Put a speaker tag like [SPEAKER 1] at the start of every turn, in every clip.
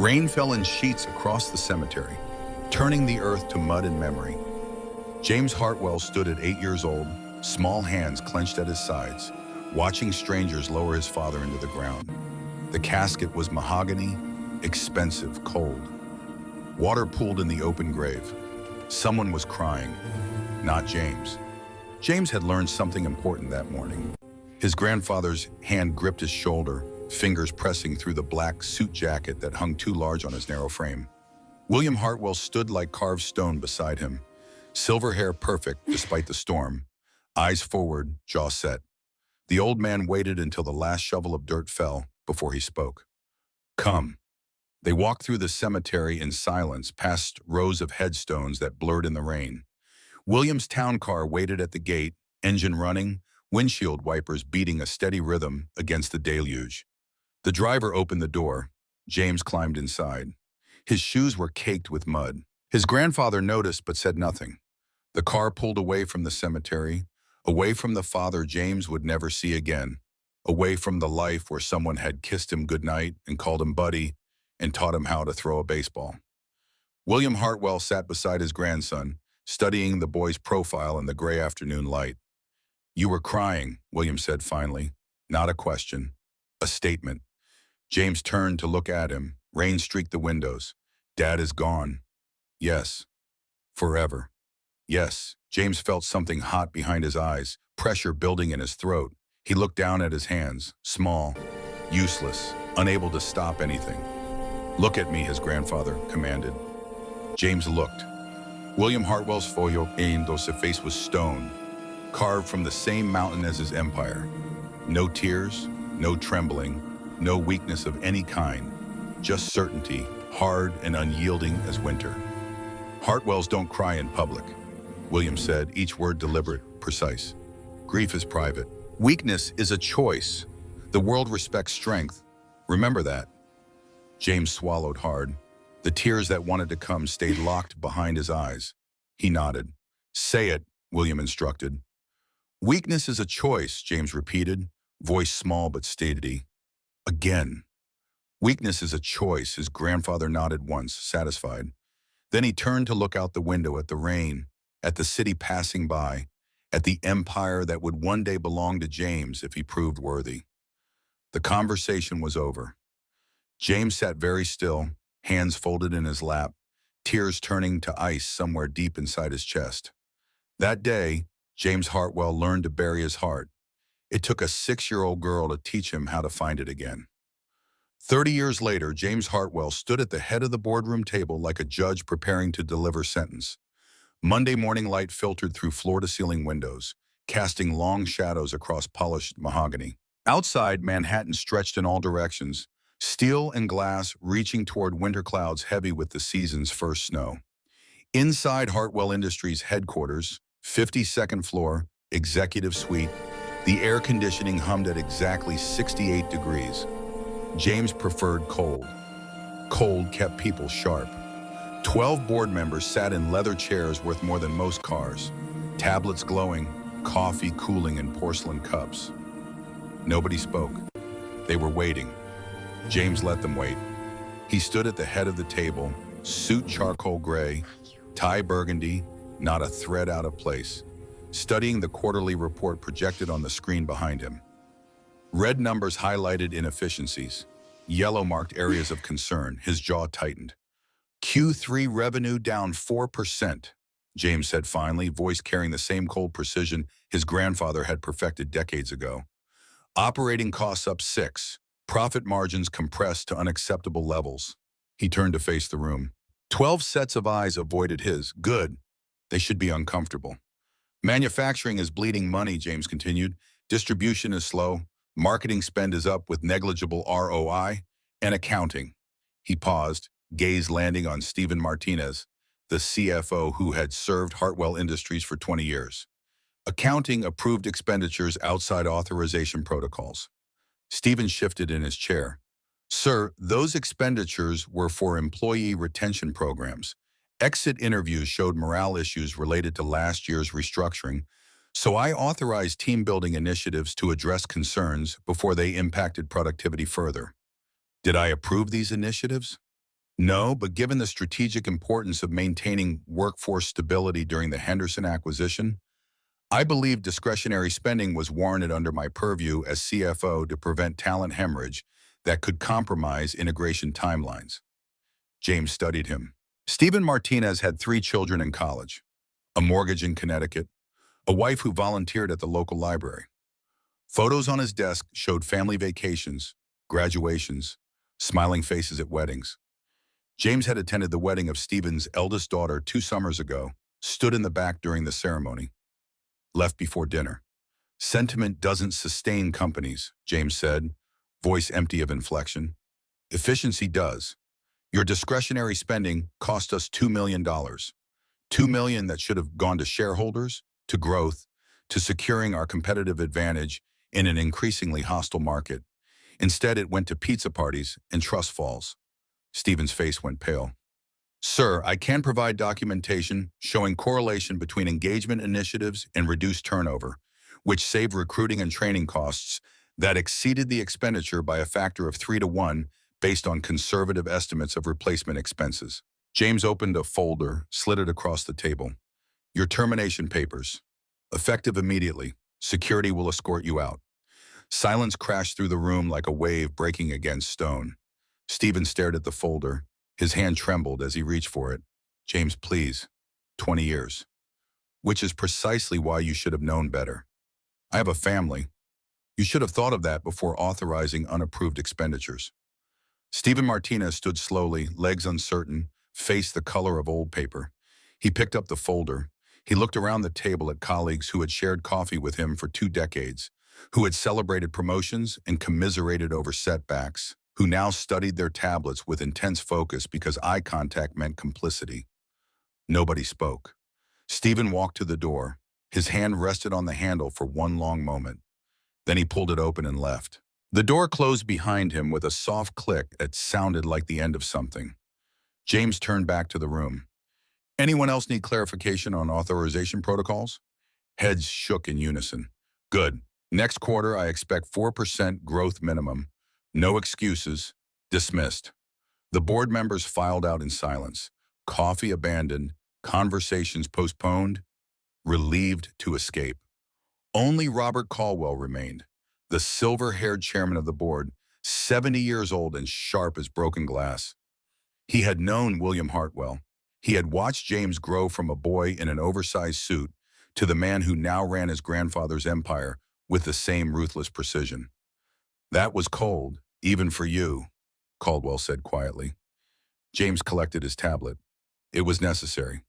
[SPEAKER 1] Rain fell in sheets across the cemetery, turning the earth to mud and memory. James Hartwell stood at 8 years old, small hands clenched at his sides, watching strangers lower his father into the ground. The casket was mahogany, expensive, cold. Water pooled in the open grave. Someone was crying, not James. James had learned something important that morning. His grandfather's hand gripped his shoulder, fingers pressing through the black suit jacket that hung too large on his narrow frame. William Hartwell stood like carved stone beside him, silver hair perfect despite the storm, eyes forward, jaw set. The old man waited until the last shovel of dirt fell before he spoke. "Come." They walked through the cemetery in silence, past rows of headstones that blurred in the rain. William's town car waited at the gate, engine running, windshield wipers beating a steady rhythm against the deluge. The driver opened the door. James climbed inside. His shoes were caked with mud. His grandfather noticed but said nothing. The car pulled away from the cemetery, away from the father James would never see again, away from the life where someone had kissed him goodnight and called him buddy and taught him how to throw a baseball. William Hartwell sat beside his grandson, studying the boy's profile in the gray afternoon light. "You were crying," William said finally. Not a question, a statement. James turned to look at him. Rain streaked the windows. "Dad is gone." "Yes." "Forever." "Yes." James felt something hot behind his eyes, pressure building in his throat. He looked down at his hands, small, useless, unable to stop anything. "Look at me," his grandfather commanded. James looked. William Hartwell's face was stone, carved from the same mountain as his empire. No tears, no trembling, no weakness of any kind, just certainty, hard and unyielding as winter. "Hartwells don't cry in public," William said, each word deliberate, precise. "Grief is private. Weakness is a choice. The world respects strength. Remember that." James swallowed hard. The tears that wanted to come stayed locked behind his eyes. He nodded. "Say it," William instructed. "Weakness is a choice," James repeated, voice small but steady. Again. "Weakness is a choice," his grandfather nodded once, satisfied. Then he turned to look out the window at the rain, at the city passing by, at the empire that would one day belong to James if he proved worthy. The conversation was over. James sat very still, hands folded in his lap, tears turning to ice somewhere deep inside his chest. That day, James Hartwell learned to bury his heart. It took a 6-year-old girl to teach him how to find it again. 30 years later, James Hartwell stood at the head of the boardroom table like a judge preparing to deliver sentence. Monday morning light filtered through floor-to-ceiling windows, casting long shadows across polished mahogany. Outside, Manhattan stretched in all directions, steel and glass reaching toward winter clouds heavy with the season's first snow. Inside Hartwell Industries headquarters, 52nd floor, executive suite, the air conditioning hummed at exactly 68 degrees. James preferred cold. Cold kept people sharp. 12 board members sat in leather chairs worth more than most cars, tablets glowing, coffee cooling in porcelain cups. Nobody spoke. They were waiting. James let them wait. He stood at the head of the table, suit charcoal gray, tie burgundy, not a thread out of place, studying the quarterly report projected on the screen behind him. Red numbers highlighted inefficiencies, yellow marked areas of concern. His jaw tightened. "Q3 revenue down 4%, James said finally, voice carrying the same cold precision his grandfather had perfected decades ago. "Operating costs up 6, profit margins compressed to unacceptable levels." He turned to face the room. 12 sets of eyes avoided his. "Good. They should be uncomfortable." "Manufacturing is bleeding money," James continued. "Distribution is slow. Marketing spend is up with negligible ROI, and accounting." He paused, gaze landing on Stephen Martinez, the CFO who had served Hartwell Industries for 20 years. "Accounting approved expenditures outside authorization protocols." Stephen shifted in his chair. "Sir, those expenditures were for employee retention programs. Exit interviews showed morale issues related to last year's restructuring, so I authorized team-building initiatives to address concerns before they impacted productivity further." "Did I approve these initiatives?" No, but given the strategic importance of maintaining workforce stability during the Henderson acquisition, I believe discretionary spending was warranted under my purview as CFO to prevent talent hemorrhage that could compromise integration timelines. James studied him. Stephen Martinez had 3 children in college, a mortgage in Connecticut, a wife who volunteered at the local library. Photos on his desk showed family vacations, graduations, smiling faces at weddings. James had attended the wedding of Stephen's eldest daughter 2 summers ago, stood in the back during the ceremony, left before dinner. Sentiment doesn't sustain companies, James said, voice empty of inflection. Efficiency does. Your discretionary spending cost us $2 million. $2 million that should have gone to shareholders, to growth, to securing our competitive advantage in an increasingly hostile market. Instead, it went to pizza parties and trust falls. Stephen's face went pale. Sir, I can provide documentation showing correlation between engagement initiatives and reduced turnover, which saved recruiting and training costs that exceeded the expenditure by a factor of 3 to 1 based on conservative estimates of replacement expenses. James opened a folder, slid it across the table. Your termination papers. Effective immediately. Security will escort you out. Silence crashed through the room like a wave breaking against stone. Stephen stared at the folder. His hand trembled as he reached for it. James, please. 20 years. Which is precisely why you should have known better. I have a family. You should have thought of that before authorizing unapproved expenditures. Stephen Martinez stood slowly, legs uncertain, face the color of old paper. He picked up the folder. He looked around the table at colleagues who had shared coffee with him for 2 decades, who had celebrated promotions and commiserated over setbacks, who now studied their tablets with intense focus because eye contact meant complicity. Nobody spoke. Stephen walked to the door. His hand rested on the handle for one long moment. Then he pulled it open and left. The door closed behind him with a soft click that sounded like the end of something. James turned back to the room. Anyone else need clarification on authorization protocols? Heads shook in unison. Good. Next quarter, I expect 4% growth minimum. No excuses. Dismissed. The board members filed out in silence. Coffee abandoned. Conversations postponed. Relieved to escape. Only Robert Caldwell remained, the silver-haired chairman of the board, 70 years old and sharp as broken glass. He had known William Hartwell. He had watched James grow from a boy in an oversized suit to the man who now ran his grandfather's empire with the same ruthless precision. That was cold, even for you, Caldwell said quietly. James collected his tablet. It was necessary.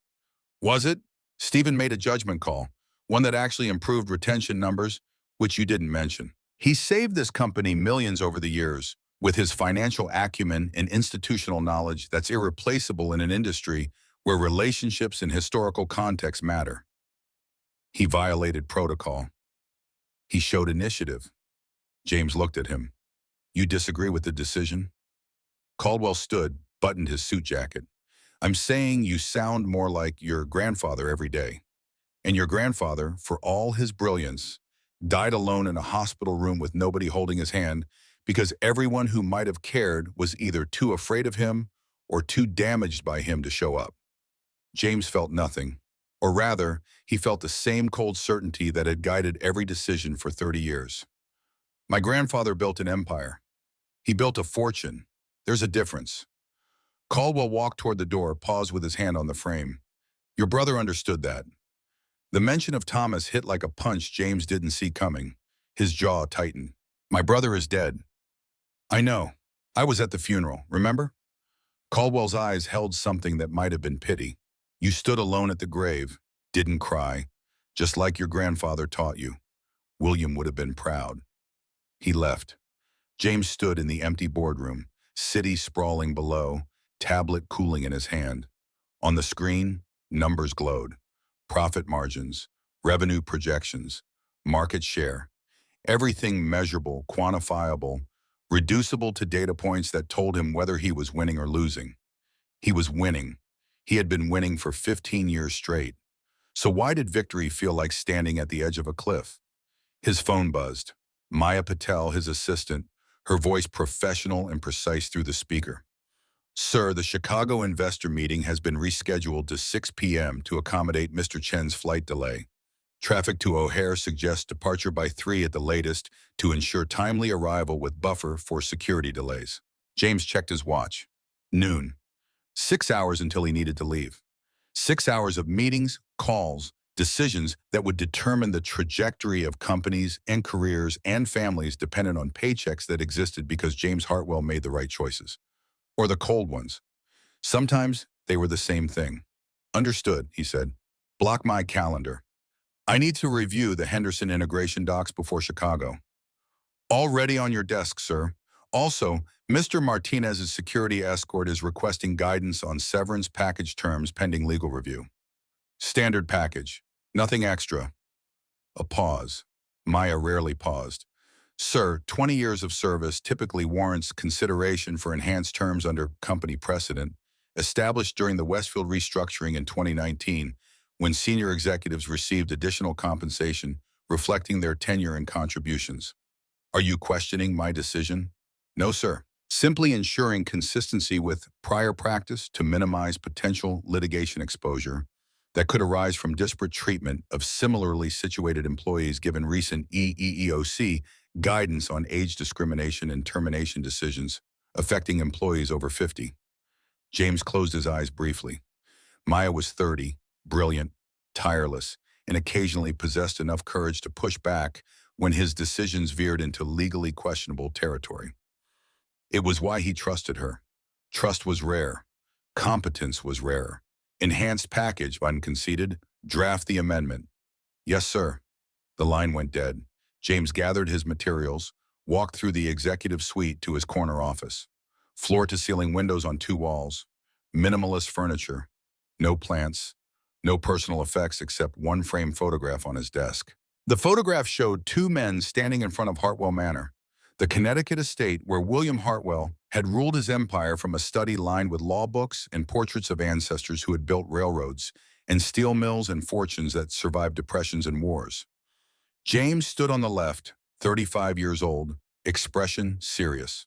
[SPEAKER 1] Was it? Stephen made a judgment call, one that actually improved retention numbers, which you didn't mention. He saved this company millions over the years with his financial acumen and institutional knowledge that's irreplaceable in an industry where relationships and historical context matter. He violated protocol. He showed initiative. James looked at him. You disagree with the decision? Caldwell stood, buttoned his suit jacket. I'm saying you sound more like your grandfather every day. And your grandfather, for all his brilliance, died alone in a hospital room with nobody holding his hand because everyone who might have cared was either too afraid of him or too damaged by him to show up. James felt nothing, or rather, he felt the same cold certainty that had guided every decision for 30 years. My grandfather built an empire. He built a fortune. There's a difference. Caldwell walked toward the door, paused with his hand on the frame. Your brother understood that. The mention of Thomas hit like a punch James didn't see coming. His jaw tightened. My brother is dead. I know. I was at the funeral, remember? Caldwell's eyes held something that might have been pity. You stood alone at the grave, didn't cry, just like your grandfather taught you. William would have been proud. He left. James stood in the empty boardroom, city sprawling below, tablet cooling in his hand. On the screen, numbers glowed. Profit margins, revenue projections, market share. Everything measurable, quantifiable, reducible to data points that told him whether he was winning or losing. He was winning. He had been winning for 15 years straight. So why did victory feel like standing at the edge of a cliff? His phone buzzed. Maya Patel, his assistant, her voice professional and precise through the speaker. Sir, the Chicago investor meeting has been rescheduled to 6 p.m. to accommodate Mr. Chen's flight delay. Traffic to O'Hare suggests departure by 3 at the latest to ensure timely arrival with buffer for security delays. James checked his watch. Noon. 6 hours until he needed to leave. 6 hours of meetings, calls, decisions that would determine the trajectory of companies and careers and families dependent on paychecks that existed because James Hartwell made the right choices. Or the cold ones. Sometimes they were the same thing. Understood, he said. Block my calendar. I need to review the Henderson integration docs before Chicago. Already on your desk, sir. Also, Mr. Martinez's security escort is requesting guidance on severance package terms pending legal review. Standard package. Nothing extra. A pause. Maya rarely paused. Sir, 20 years of service typically warrants consideration for enhanced terms under company precedent, established during the Westfield restructuring in 2019, when senior executives received additional compensation reflecting their tenure and contributions. Are you questioning my decision? No, sir. Simply ensuring consistency with prior practice to minimize potential litigation exposure that could arise from disparate treatment of similarly situated employees given recent EEOC guidance on age discrimination and termination decisions affecting employees over 50. James closed his eyes briefly. Maya was 30, brilliant, tireless, and occasionally possessed enough courage to push back when his decisions veered into legally questionable territory. It was why he trusted her. Trust was rare. Competence was rarer. Enhanced package, Biden conceded. Draft the amendment. Yes, sir. The line went dead. James gathered his materials, walked through the executive suite to his corner office. Floor-to-ceiling windows on 2 walls. Minimalist furniture. No plants. No personal effects except one framed photograph on his desk. The photograph showed 2 men standing in front of Hartwell Manor, the Connecticut estate where William Hartwell had ruled his empire from a study lined with law books and portraits of ancestors who had built railroads and steel mills and fortunes that survived depressions and wars. James stood on the left, 35 years old, expression serious.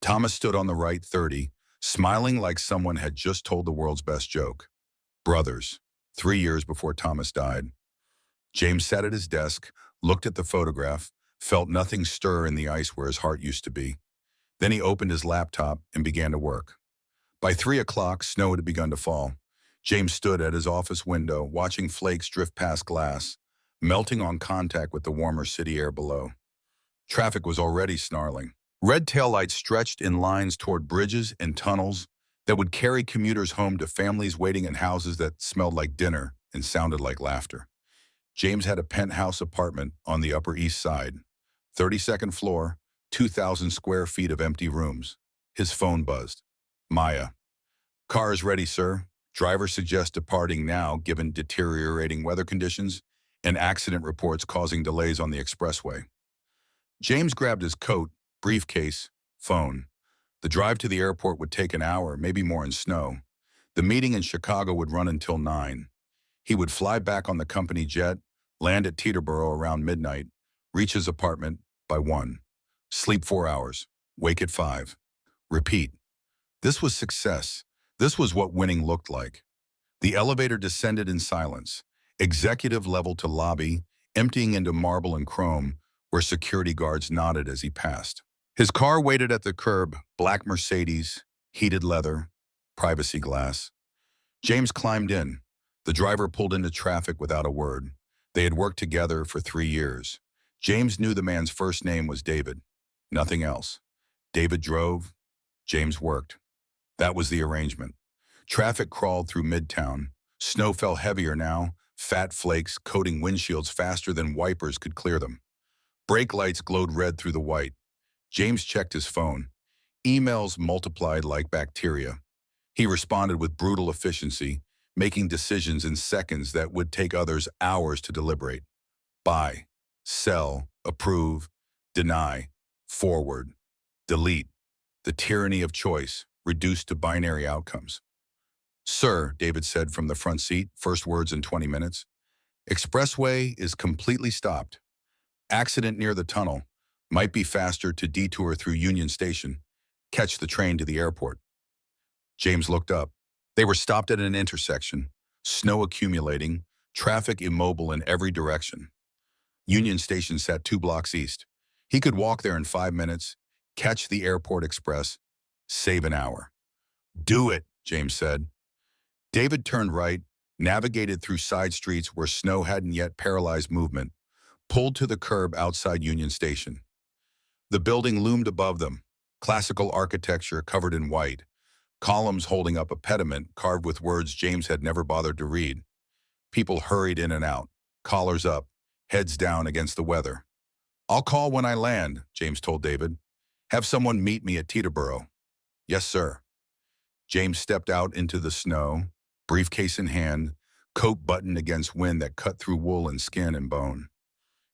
[SPEAKER 1] Thomas stood on the right, 30, smiling like someone had just told the world's best joke. Brothers, 3 years before Thomas died. James sat at his desk, looked at the photograph, felt nothing stir in the ice where his heart used to be. Then he opened his laptop and began to work. By 3 o'clock, snow had begun to fall. James stood at his office window, watching flakes drift past glass, melting on contact with the warmer city air below. Traffic was already snarling. Red taillights stretched in lines toward bridges and tunnels that would carry commuters home to families waiting in houses that smelled like dinner and sounded like laughter. James had a penthouse apartment on the Upper East Side, 32nd floor, 2,000 square feet of empty rooms. His phone buzzed. Maya. Car is ready, sir. Driver suggests departing now given deteriorating weather conditions and accident reports causing delays on the expressway. James grabbed his coat, briefcase, phone. The drive to the airport would take an hour, maybe more in snow. The meeting in Chicago would run until 9. He would fly back on the company jet, land at Teterboro around midnight, reach his apartment by 1. Sleep 4 hours, wake at 5. Repeat. This was success. This was what winning looked like. The elevator descended in silence, executive level to lobby, emptying into marble and chrome, where security guards nodded as he passed. His car waited at the curb, black Mercedes, heated leather, privacy glass. James climbed in. The driver pulled into traffic without a word. They had worked together for 3 years. James knew the man's first name was David. Nothing else. David drove. James worked. That was the arrangement. Traffic crawled through Midtown. Snow fell heavier now, fat flakes coating windshields faster than wipers could clear them. Brake lights glowed red through the white. James checked his phone. Emails multiplied like bacteria. He responded with brutal efficiency, making decisions in seconds that would take others hours to deliberate. Buy, sell, approve, deny, forward, delete. The tyranny of choice, reduced to binary outcomes. Sir, David said from the front seat, first words in 20 minutes. Expressway is completely stopped. Accident near the tunnel. Might be faster to detour through Union Station. Catch the train to the airport. James looked up. They were stopped at an intersection, snow accumulating, traffic immobile in every direction. Union Station sat 2 blocks east. He could walk there in 5 minutes, catch the airport express, save an hour. Do it, James said. David turned right, navigated through side streets where snow hadn't yet paralyzed movement, pulled to the curb outside Union Station. The building loomed above them, classical architecture covered in white, columns holding up a pediment carved with words James had never bothered to read. People hurried in and out, collars up, heads down against the weather. "I'll call when I land," James told David. "Have someone meet me at Teterboro." "Yes, sir." James stepped out into the snow, briefcase in hand, coat buttoned against wind that cut through wool and skin and bone.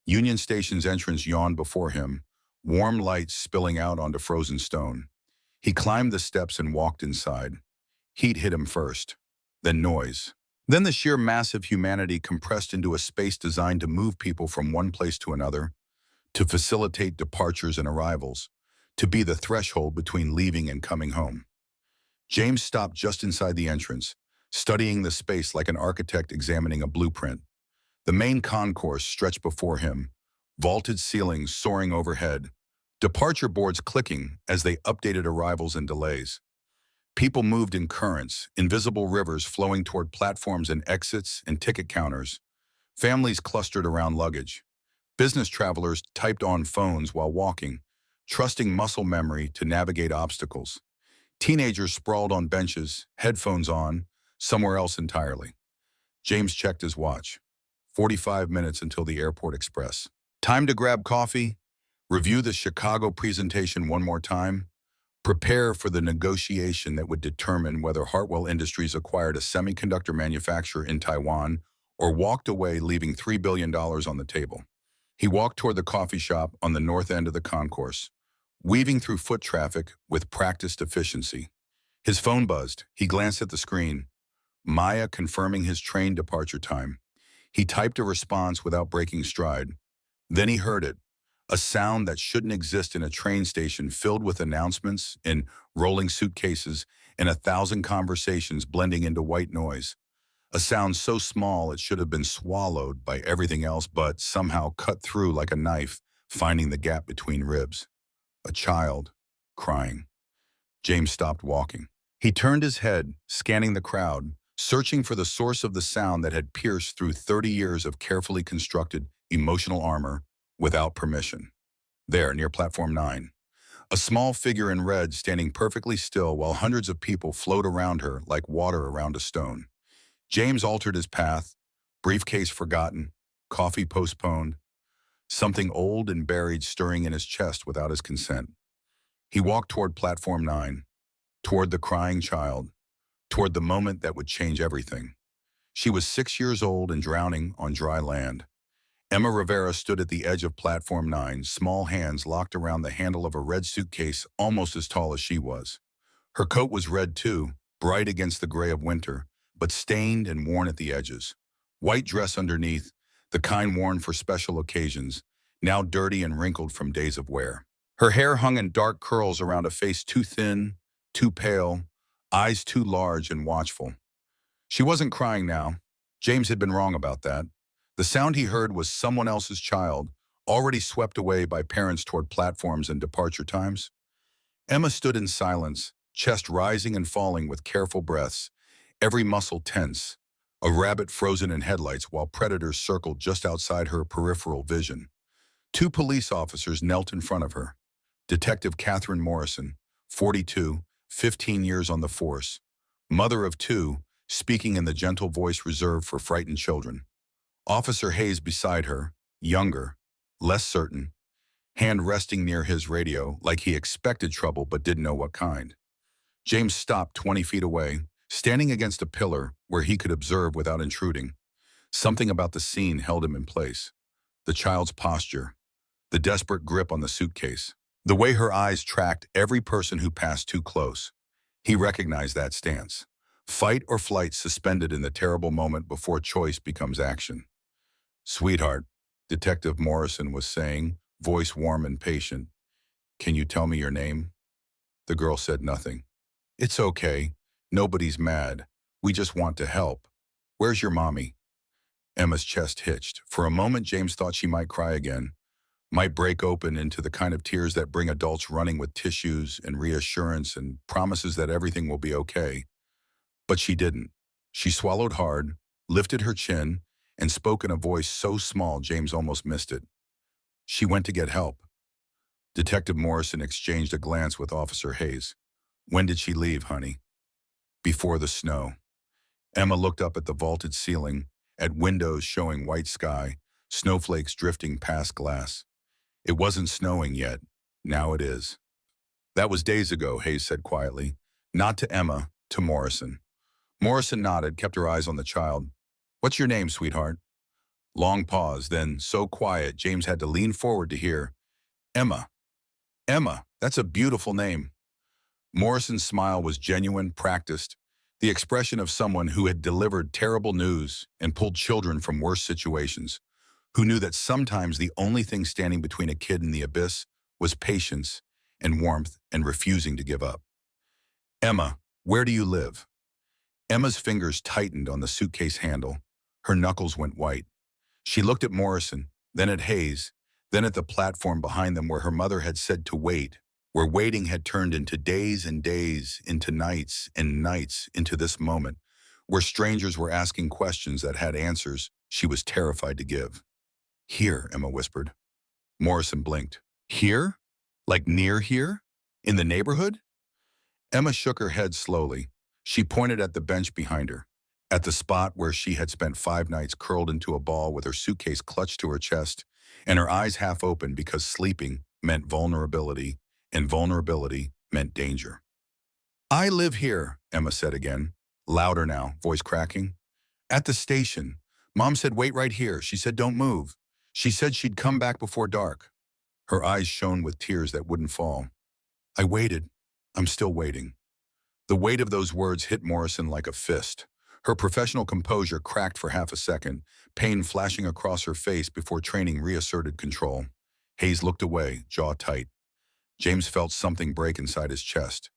[SPEAKER 1] Union Station's entrance yawned before him, warm lights spilling out onto frozen stone. He climbed the steps and walked inside. Heat hit him first, then noise. Then the sheer mass of humanity compressed into a space designed to move people from one place to another, to facilitate departures and arrivals, to be the threshold between leaving and coming home. James stopped just inside the entrance, studying the space like an architect examining a blueprint. The main concourse stretched before him, vaulted ceilings soaring overhead, departure boards clicking as they updated arrivals and delays. People moved in currents, invisible rivers flowing toward platforms and exits and ticket counters. Families clustered around luggage. Business travelers typed on phones while walking, trusting muscle memory to navigate obstacles. Teenagers sprawled on benches, headphones on, somewhere else entirely. James checked his watch. 45 minutes until the airport express. Time to grab coffee, review the Chicago presentation one more time, prepare for the negotiation that would determine whether Hartwell Industries acquired a semiconductor manufacturer in Taiwan or walked away leaving $3 billion on the table. He walked toward the coffee shop on the north end of the concourse, weaving through foot traffic with practiced efficiency. His phone buzzed. He glanced at the screen. Maya confirming his train departure time. He typed a response without breaking stride. Then he heard it, a sound that shouldn't exist in a train station filled with announcements in rolling suitcases and 1,000 conversations blending into white noise. A sound so small it should have been swallowed by everything else but somehow cut through like a knife, finding the gap between ribs. A child, crying. James stopped walking. He turned his head, scanning the crowd, searching for the source of the sound that had pierced through 30 years of carefully constructed emotional armor without permission. There, near Platform 9, a small figure in red standing perfectly still while hundreds of people flowed around her like water around a stone. James altered his path, briefcase forgotten, coffee postponed, something old and buried stirring in his chest without his consent. He walked toward Platform 9, toward the crying child, toward the moment that would change everything. She was 6 years old and drowning on dry land. Emma Rivera stood at the edge of Platform 9, small hands locked around the handle of a red suitcase almost as tall as she was. Her coat was red too, bright against the gray of winter, but stained and worn at the edges. White dress underneath, the kind worn for special occasions, now dirty and wrinkled from days of wear. Her hair hung in dark curls around a face too thin, too pale, eyes too large and watchful. She wasn't crying now. James had been wrong about that. The sound he heard was someone else's child, already swept away by parents toward platforms and departure times. Emma stood in silence, chest rising and falling with careful breaths, every muscle tense, a rabbit frozen in headlights while predators circled just outside her peripheral vision. 2 police officers knelt in front of her. Detective Catherine Morrison, 42, 15 years on the force, mother of 2, speaking in the gentle voice reserved for frightened children. Officer Hayes beside her, younger, less certain, hand resting near his radio like he expected trouble but didn't know what kind. James stopped 20 feet away, standing against a pillar where he could observe without intruding. Something about the scene held him in place. The child's posture, the desperate grip on the suitcase, the way her eyes tracked every person who passed too close. He recognized that stance. Fight or flight suspended in the terrible moment before choice becomes action. "Sweetheart," Detective Morrison was saying, voice warm and patient, "can you tell me your name?" The girl said nothing. "It's okay," Nobody's mad. We just want to help. Where's your mommy? Emma's chest hitched. For a moment, James thought she might cry again, might break open into the kind of tears that bring adults running with tissues and reassurance and promises that everything will be okay. But she didn't. She swallowed hard, lifted her chin, and spoke in a voice so small James almost missed it. She went to get help. Detective Morrison exchanged a glance with Officer Hayes. When did she leave, honey? Before the snow. Emma looked up at the vaulted ceiling, at windows showing white sky, snowflakes drifting past glass. It wasn't snowing yet. Now it is. That was days ago, Hayes said quietly. Not to Emma, to Morrison. Morrison nodded, kept her eyes on the child. What's your name, sweetheart? Long pause, then, so quiet, James had to lean forward to hear. Emma. Emma, that's a beautiful name. Morrison's smile was genuine, practiced, the expression of someone who had delivered terrible news and pulled children from worse situations, who knew that sometimes the only thing standing between a kid and the abyss was patience and warmth and refusing to give up. Emma, where do you live? Emma's fingers tightened on the suitcase handle. Her knuckles went white. She looked at Morrison, then at Hayes, then at the platform behind them where her mother had said to wait, where waiting had turned into days and days, into nights and nights, into this moment, where strangers were asking questions that had answers she was terrified to give. Here, Emma whispered. Morrison blinked. Here? Like near here? In the neighborhood? Emma shook her head slowly. She pointed at the bench behind her, at the spot where she had spent 5 nights curled into a ball with her suitcase clutched to her chest and her eyes half open because sleeping meant vulnerability and vulnerability meant danger. I live here, Emma said again, louder now, voice cracking. At the station. Mom said wait right here. She said don't move. She said she'd come back before dark. Her eyes shone with tears that wouldn't fall. I waited. I'm still waiting. The weight of those words hit Morrison like a fist. Her professional composure cracked for half a second, pain flashing across her face before training reasserted control. Hayes looked away, jaw tight. James felt something break inside his chest.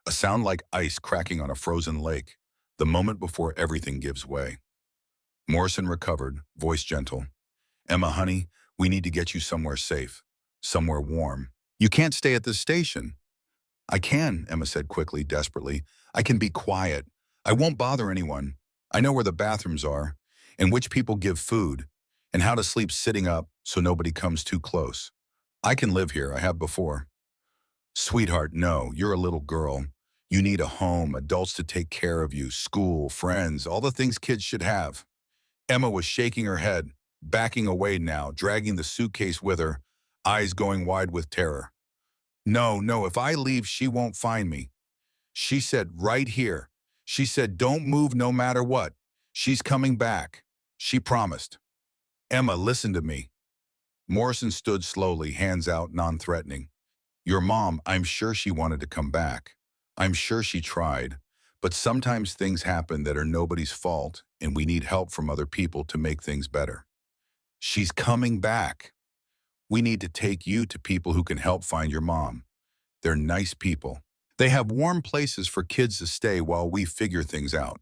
[SPEAKER 1] A sound like ice cracking on a frozen lake, the moment before everything gives way. Morrison recovered, voice gentle. Emma, honey, we need to get you somewhere safe, somewhere warm. You can't stay at this station. I can, Emma said quickly, desperately. I can be quiet. I won't bother anyone. I know where the bathrooms are, and which people give food, and how to sleep sitting up so nobody comes too close. I can live here, I have before. Sweetheart, no, you're a little girl. You need a home, adults to take care of you, school, friends, all the things kids should have. Emma was shaking her head, backing away now, dragging the suitcase with her, eyes going wide with terror. No, if I leave, she won't find me. She said, right here. She said, don't move no matter what. She's coming back. She promised. Emma, listen to me. Morrison stood slowly, hands out, non-threatening. Your mom, I'm sure she wanted to come back. I'm sure she tried. But sometimes things happen that are nobody's fault, and we need help from other people to make things better. She's coming back. We need to take you to people who can help find your mom. They're nice people. They have warm places for kids to stay while we figure things out.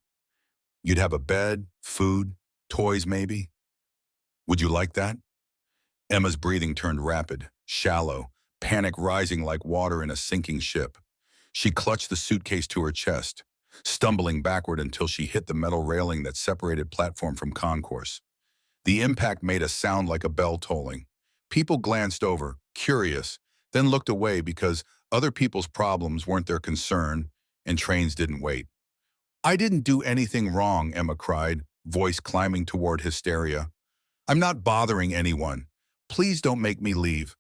[SPEAKER 1] You'd have a bed, food, toys maybe. Would you like that? Emma's breathing turned rapid, shallow, panic rising like water in a sinking ship. She clutched the suitcase to her chest, stumbling backward until she hit the metal railing that separated platform from concourse. The impact made a sound like a bell tolling. People glanced over, curious, then looked away because other people's problems weren't their concern, and trains didn't wait. I didn't do anything wrong, Emma cried, voice climbing toward hysteria. I'm not bothering anyone. Please don't make me leave.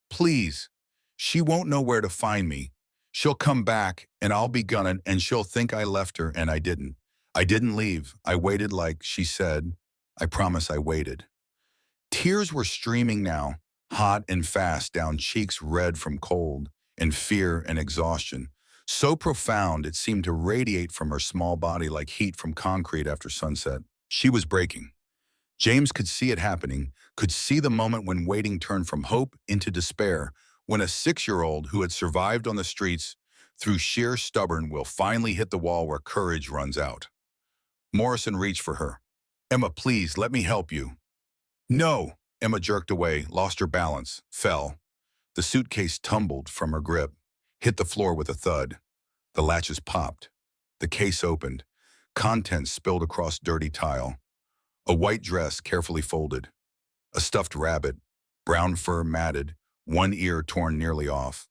[SPEAKER 1] Please. She won't know where to find me. She'll come back, and I'll be gunning, and she'll think I left her, and I didn't. I didn't leave. I waited like she said. I promise I waited. Tears were streaming now, hot and fast down cheeks red from cold and fear and exhaustion, so profound it seemed to radiate from her small body like heat from concrete after sunset. She was breaking. James could see it happening, could see the moment when waiting turned from hope into despair, when a 6-year-old who had survived on the streets through sheer stubborn will finally hit the wall where courage runs out. Morrison reached for her. Emma, please, let me help you. No! Emma jerked away, lost her balance, fell. The suitcase tumbled from her grip, hit the floor with a thud. The latches popped. The case opened. Contents spilled across dirty tile. A white dress carefully folded. A stuffed rabbit, brown fur matted, one ear torn nearly off.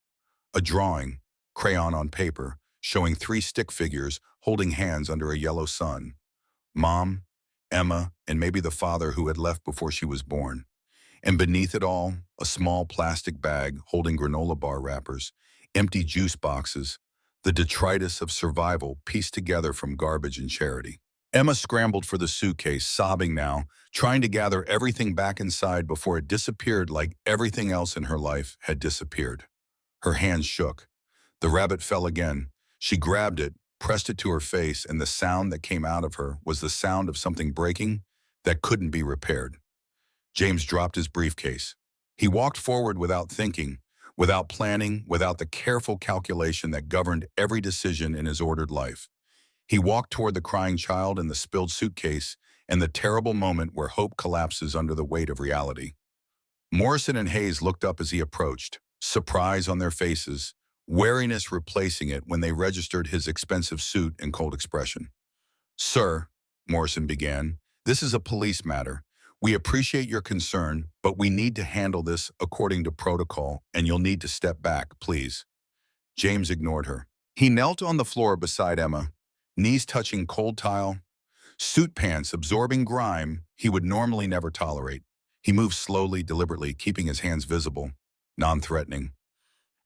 [SPEAKER 1] A drawing, crayon on paper, showing three stick figures holding hands under a yellow sun. Mom, Emma, and maybe the father who had left before she was born. And beneath it all, a small plastic bag holding granola bar wrappers, empty juice boxes, the detritus of survival pieced together from garbage and charity. Emma scrambled for the suitcase, sobbing now, trying to gather everything back inside before it disappeared like everything else in her life had disappeared. Her hands shook. The rabbit fell again. She grabbed it, pressed it to her face, and the sound that came out of her was the sound of something breaking that couldn't be repaired. James dropped his briefcase. He walked forward without thinking, without planning, without the careful calculation that governed every decision in his ordered life. He walked toward the crying child and the spilled suitcase and the terrible moment where hope collapses under the weight of reality. Morrison and Hayes looked up as he approached, surprise on their faces, wariness replacing it when they registered his expensive suit and cold expression. Sir, Morrison began, this is a police matter. We appreciate your concern, but we need to handle this according to protocol, and you'll need to step back, please. James ignored her. He knelt on the floor beside Emma, knees touching cold tile, suit pants absorbing grime he would normally never tolerate. He moved slowly, deliberately, keeping his hands visible, non-threatening.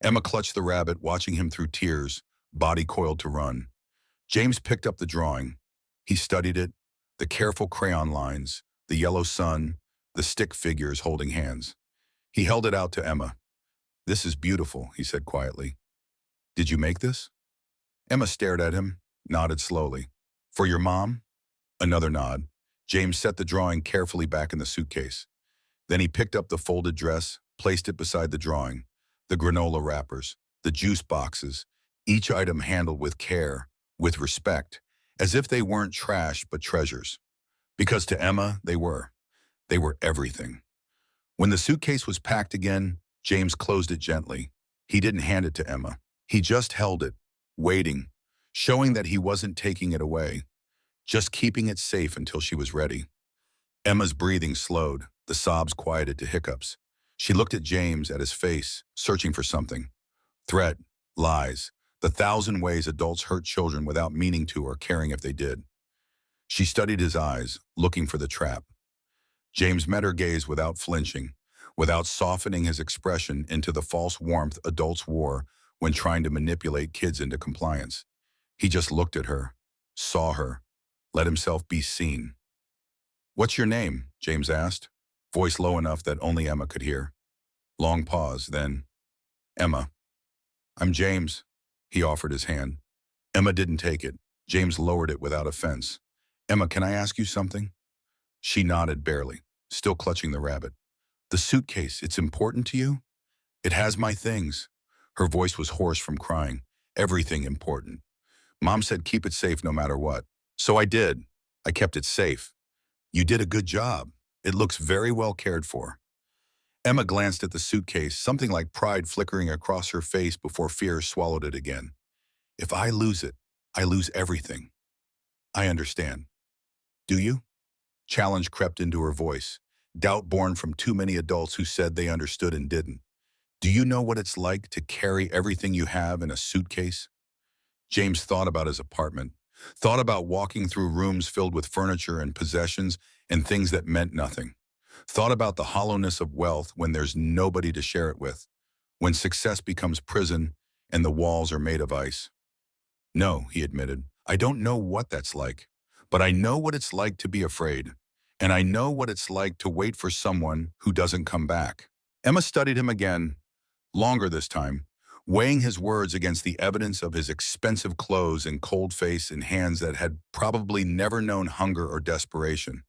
[SPEAKER 1] Emma clutched the rabbit, watching him through tears, body coiled to run. James picked up the drawing. He studied it, the careful crayon lines, the yellow sun, the stick figures holding hands. He held it out to Emma. This is beautiful, he said quietly. Did you make this? Emma stared at him, nodded slowly. For your mom? Another nod. James set the drawing carefully back in the suitcase. Then he picked up the folded dress, placed it beside the drawing, the granola wrappers, the juice boxes, each item handled with care, with respect, as if they weren't trash but treasures. Because to Emma, they were. They were everything. When the suitcase was packed again, James closed it gently. He didn't hand it to Emma. He just held it, waiting, showing that he wasn't taking it away, just keeping it safe until she was ready. Emma's breathing slowed, the sobs quieted to hiccups. She looked at James, at his face, searching for something. Threat, lies, the thousand ways adults hurt children without meaning to or caring if they did. She studied his eyes, looking for the trap. James met her gaze without flinching, without softening his expression into the false warmth adults wore when trying to manipulate kids into compliance. He just looked at her, saw her, let himself be seen. What's your name? James asked, voice low enough that only Emma could hear. Long pause, then, Emma. I'm James. He offered his hand. Emma didn't take it. James lowered it without offense. Emma, can I ask you something? She nodded barely, still clutching the rabbit. The suitcase, it's important to you? It has my things. Her voice was hoarse from crying. Everything important. Mom said keep it safe no matter what. So I did. I kept it safe. You did a good job. It looks very well cared for. Emma glanced at the suitcase, something like pride flickering across her face before fear swallowed it again. If I lose it, I lose everything. I understand. Do you? Challenge crept into her voice, doubt born from too many adults who said they understood and didn't. Do you know what it's like to carry everything you have in a suitcase? James thought about his apartment, thought about walking through rooms filled with furniture and possessions and things that meant nothing. Thought about the hollowness of wealth when there's nobody to share it with, when success becomes prison and the walls are made of ice. No, he admitted, I don't know what that's like, but I know what it's like to be afraid, and I know what it's like to wait for someone who doesn't come back. Emma studied him again, longer this time, weighing his words against the evidence of his expensive clothes and cold face and hands that had probably never known hunger or desperation.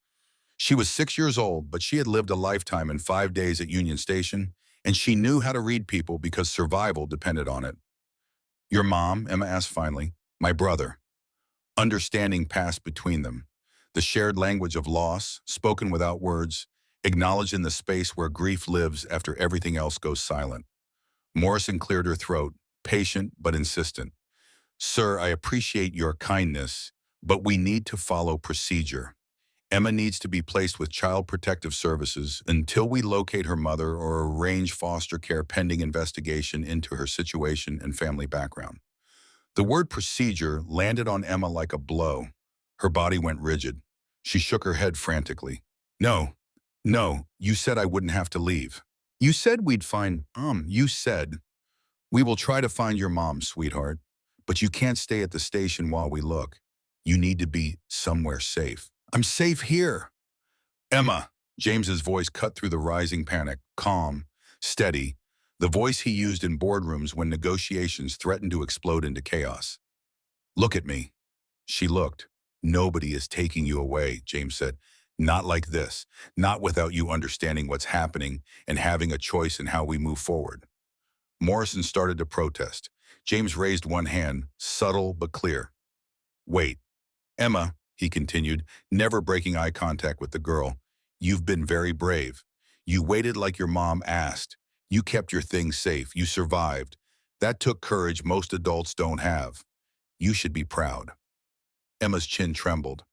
[SPEAKER 1] She was 6 years old, but she had lived a lifetime in 5 days at Union Station, and she knew how to read people because survival depended on it. Your mom, Emma asked finally. My brother. Understanding passed between them. The shared language of loss, spoken without words, acknowledged in the space where grief lives after everything else goes silent. Morrison cleared her throat, patient but insistent. Sir, I appreciate your kindness, but we need to follow procedure. Emma needs to be placed with Child Protective Services until we locate her mother or arrange foster care pending investigation into her situation and family background. The word procedure landed on Emma like a blow. Her body went rigid. She shook her head frantically. No, no, you said I wouldn't have to leave. You said we'd find, you said, we will try to find your mom, sweetheart, but you can't stay at the station while we look. You need to be somewhere safe. I'm safe here. Emma, James's voice cut through the rising panic, calm, steady, the voice he used in boardrooms when negotiations threatened to explode into chaos. Look at me. She looked. Nobody is taking you away, James said. Not like this. Not without you understanding what's happening and having a choice in how we move forward. Morrison started to protest. James raised one hand, subtle but clear. Wait. Emma, he continued, never breaking eye contact with the girl, you've been very brave. You waited like your mom asked. You kept your things safe. You survived. That took courage most adults don't have. You should be proud. Emma's chin trembled.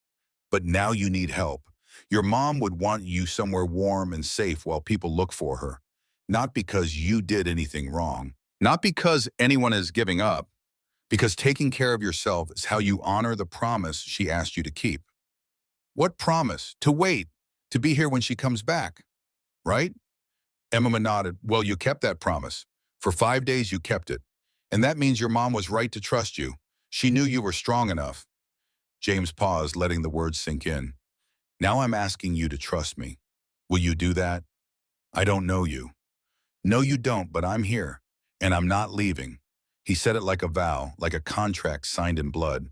[SPEAKER 1] But now you need help. Your mom would want you somewhere warm and safe while people look for her. Not because you did anything wrong. Not because anyone is giving up. Because taking care of yourself is how you honor the promise she asked you to keep. What promise? To wait. To be here when she comes back. Right? Emma nodded. Well, you kept that promise. For 5 days you kept it. And that means your mom was right to trust you. She knew you were strong enough. James paused, letting the words sink in. Now I'm asking you to trust me. Will you do that? I don't know you. No, you don't, but I'm here. And I'm not leaving. He said it like a vow, like a contract signed in blood.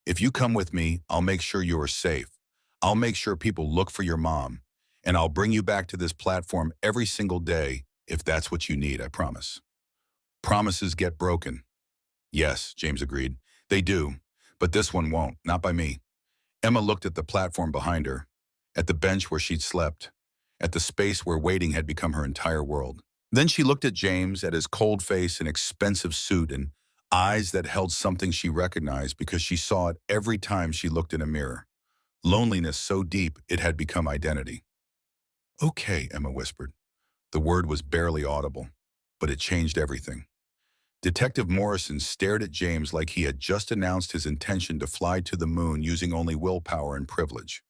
[SPEAKER 1] If you come with me, I'll make sure you are safe. I'll make sure people look for your mom. And I'll bring you back to this platform every single day, if that's what you need, I promise. Promises get broken. Yes, James agreed. They do. But this one won't, not by me. Emma looked at the platform behind her, at the bench where she'd slept, at the space where waiting had become her entire world. Then she looked at James, at his cold face and expensive suit and eyes that held something she recognized because she saw it every time she looked in a mirror. Loneliness so deep it had become identity. Okay, Emma whispered. The word was barely audible, but it changed everything. Detective Morrison stared at James like he had just announced his intention to fly to the moon using only willpower and privilege.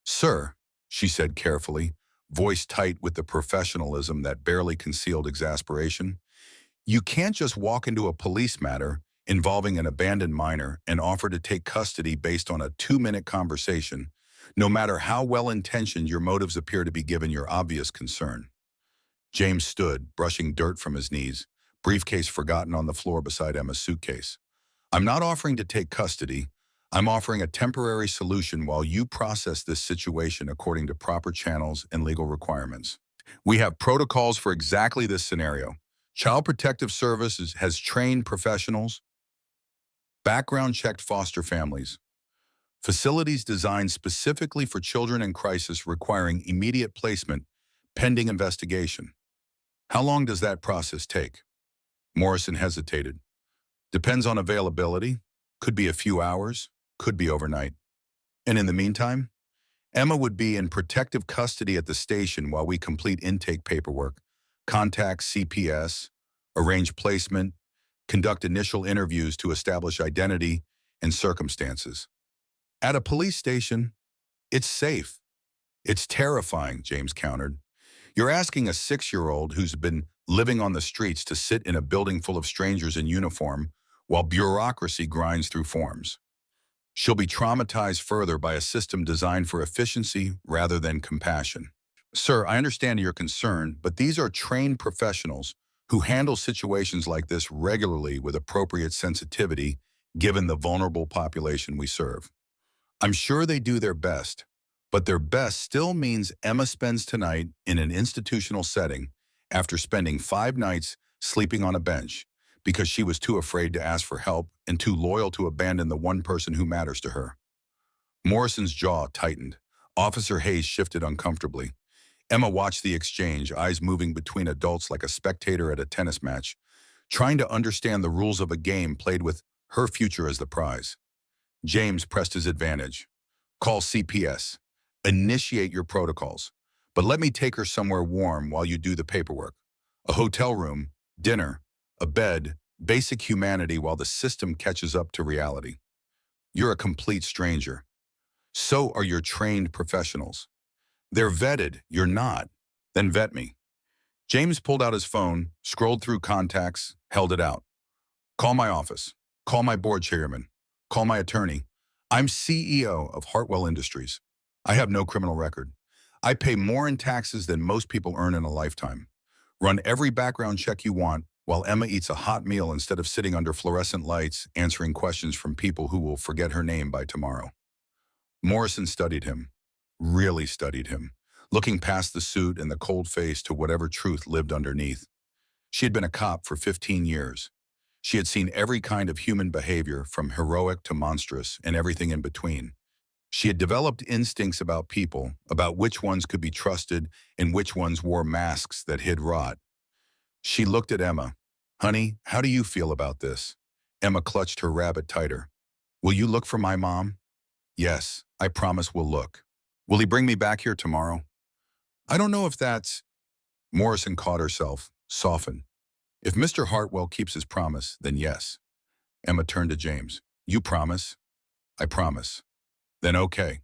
[SPEAKER 1] Sir, she said carefully, voice tight with the professionalism that barely concealed exasperation, you can't just walk into a police matter involving an abandoned minor and offer to take custody based on a 2-minute conversation, no matter how well-intentioned your motives appear to be given your obvious concern. James stood, brushing dirt from his knees, briefcase forgotten on the floor beside Emma's suitcase. I'm not offering to take custody. I'm offering a temporary solution while you process this situation according to proper channels and legal requirements. We have protocols for exactly this scenario. Child Protective Services has trained professionals, background-checked foster families, facilities designed specifically for children in crisis requiring immediate placement, pending investigation. How long does that process take? Morrison hesitated. Depends on availability. Could be a few hours. Could be overnight. And in the meantime, Emma would be in protective custody at the station while we complete intake paperwork, contact CPS, arrange placement, conduct initial interviews to establish identity and circumstances. At a police station, it's safe. It's terrifying, James countered. You're asking a 6-year-old who's been living on the streets to sit in a building full of strangers in uniform while bureaucracy grinds through forms. She'll be traumatized further by a system designed for efficiency rather than compassion. Sir, I understand your concern, but these are trained professionals who handle situations like this regularly with appropriate sensitivity given the vulnerable population we serve. I'm sure they do their best, but their best still means Emma spends tonight in an institutional setting after spending 5 nights sleeping on a bench because she was too afraid to ask for help and too loyal to abandon the one person who matters to her. Morrison's jaw tightened. Officer Hayes shifted uncomfortably. Emma watched the exchange, eyes moving between adults like a spectator at a tennis match, trying to understand the rules of a game played with her future as the prize. James pressed his advantage. Call CPS. Initiate your protocols. But let me take her somewhere warm while you do the paperwork. A hotel room, dinner, a bed, basic humanity while the system catches up to reality. You're a complete stranger. So are your trained professionals. They're vetted, you're not. Then vet me. James pulled out his phone, scrolled through contacts, held it out. Call my office. Call my board chairman. Call my attorney. I'm CEO of Hartwell Industries. I have no criminal record. I pay more in taxes than most people earn in a lifetime. Run every background check you want while Emma eats a hot meal instead of sitting under fluorescent lights answering questions from people who will forget her name by tomorrow. Morrison studied him, really studied him, looking past the suit and the cold face to whatever truth lived underneath. She had been a cop for 15 years. She had seen every kind of human behavior, from heroic to monstrous and everything in between. She had developed instincts about people, about which ones could be trusted and which ones wore masks that hid rot. She looked at Emma. Honey, how do you feel about this? Emma clutched her rabbit tighter. Will you look for my mom? Yes, I promise we'll look. Will he bring me back here tomorrow? I don't know if that's... Morrison caught herself, softened. If Mr. Hartwell keeps his promise, then yes. Emma turned to James. You promise? I promise. Then okay.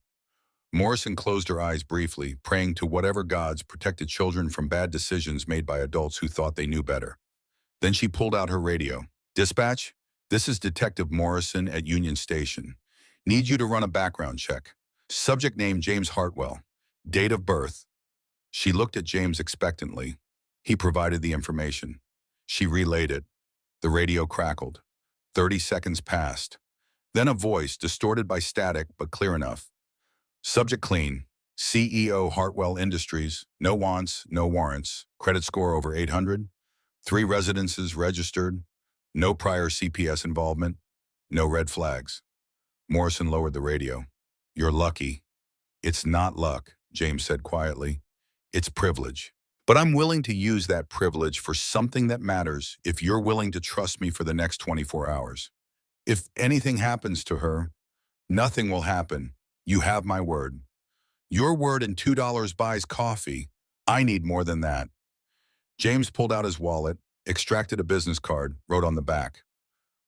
[SPEAKER 1] Morrison closed her eyes briefly, praying to whatever gods protected children from bad decisions made by adults who thought they knew better. Then she pulled out her radio. Dispatch, this is Detective Morrison at Union Station. Need you to run a background check. Subject name James Hartwell. Date of birth. She looked at James expectantly. He provided the information. She relayed it. The radio crackled. 30 seconds passed. Then a voice, distorted by static but clear enough. Subject clean. CEO Hartwell Industries. No wants, no warrants. Credit score over 800. 3 residences registered. No prior CPS involvement. No red flags. Morrison lowered the radio. You're lucky. It's not luck, James said quietly. It's privilege. But I'm willing to use that privilege for something that matters if you're willing to trust me for the next 24 hours. If anything happens to her, nothing will happen. You have my word. Your word and $2 buys coffee. I need more than that. James pulled out his wallet, extracted a business card, wrote on the back.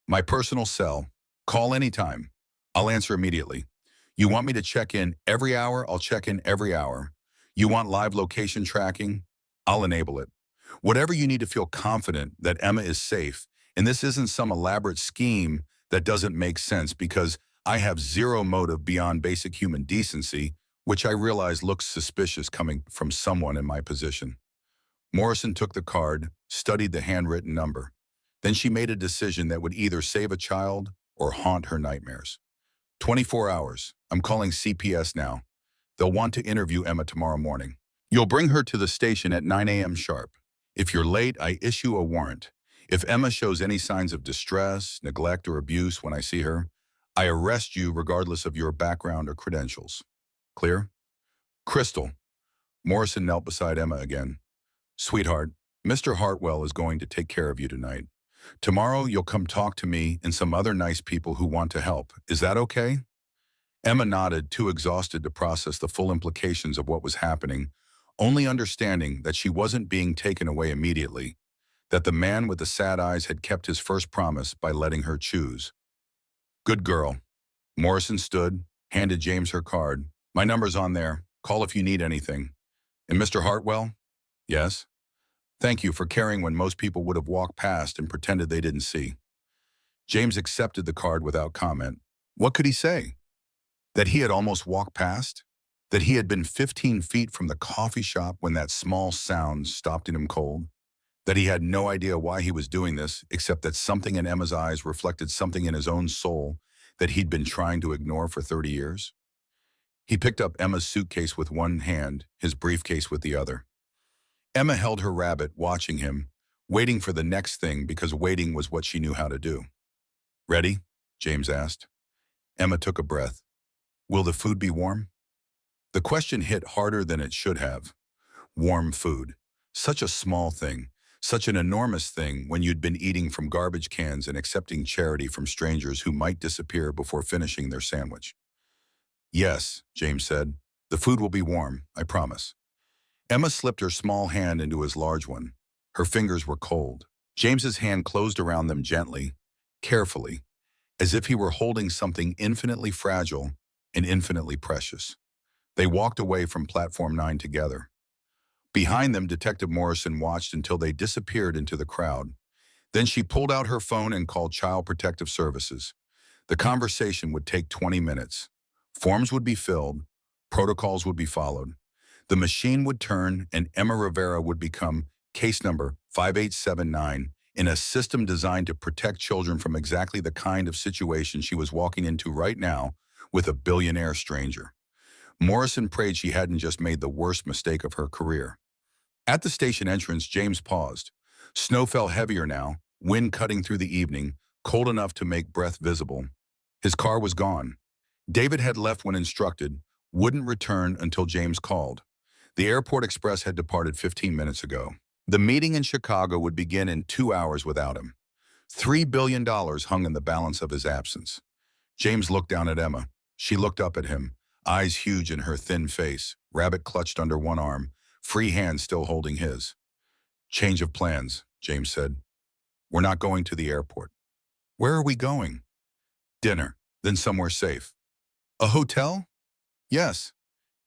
[SPEAKER 1] My personal cell. Call anytime. I'll answer immediately. You want me to check in every hour? I'll check in every hour. You want live location tracking? I'll enable it. Whatever you need to feel confident that Emma is safe, and this isn't some elaborate scheme that doesn't make sense, because I have zero motive beyond basic human decency, which I realize looks suspicious coming from someone in my position. Morrison took the card, studied the handwritten number. Then she made a decision that would either save a child or haunt her nightmares. 24 hours. I'm calling CPS now. They'll want to interview Emma tomorrow morning. You'll bring her to the station at 9 a.m. sharp. If you're late, I issue a warrant. If Emma shows any signs of distress, neglect, or abuse when I see her, I arrest you regardless of your background or credentials. Clear? Crystal. Morrison knelt beside Emma again. Sweetheart, Mr. Hartwell is going to take care of you tonight. Tomorrow, you'll come talk to me and some other nice people who want to help. Is that okay? Emma nodded, too exhausted to process the full implications of what was happening, only understanding that she wasn't being taken away immediately, that the man with the sad eyes had kept his first promise by letting her choose. Good girl. Morrison stood, handed James her card. My number's on there. Call if you need anything. And Mr. Hartwell? Yes? Thank you for caring when most people would have walked past and pretended they didn't see. James accepted the card without comment. What could he say? That he had almost walked past? That he had been 15 feet from the coffee shop when that small sound stopped in him cold? That he had no idea why he was doing this, except that something in Emma's eyes reflected something in his own soul that he'd been trying to ignore for 30 years? He picked up Emma's suitcase with one hand, his briefcase with the other. Emma held her rabbit, watching him, waiting for the next thing because waiting was what she knew how to do. Ready? James asked. Emma took a breath. Will the food be warm? The question hit harder than it should have. Warm food. Such a small thing. Such an enormous thing when you'd been eating from garbage cans and accepting charity from strangers who might disappear before finishing their sandwich. Yes, James said. The food will be warm, I promise. Emma slipped her small hand into his large one. Her fingers were cold. James's hand closed around them gently, carefully, as if he were holding something infinitely fragile and infinitely precious. They walked away from Platform 9 together. Behind them, Detective Morrison watched until they disappeared into the crowd. Then she pulled out her phone and called Child Protective Services. The conversation would take 20 minutes. Forms would be filled, protocols would be followed. The machine would turn and Emma Rivera would become case number 5879 in a system designed to protect children from exactly the kind of situation she was walking into right now with a billionaire stranger. Morrison prayed she hadn't just made the worst mistake of her career. At the station entrance, James paused. Snow fell heavier now, wind cutting through the evening, cold enough to make breath visible. His car was gone. David had left when instructed, wouldn't return until James called. The airport express had departed 15 minutes ago. The meeting in Chicago would begin in 2 hours without him. $3 billion hung in the balance of his absence. James looked down at Emma. She looked up at him, eyes huge in her thin face, rabbit clutched under one arm, free hand still holding his. Change of plans, James said. We're not going to the airport. Where are we going? Dinner, then somewhere safe. A hotel? Yes.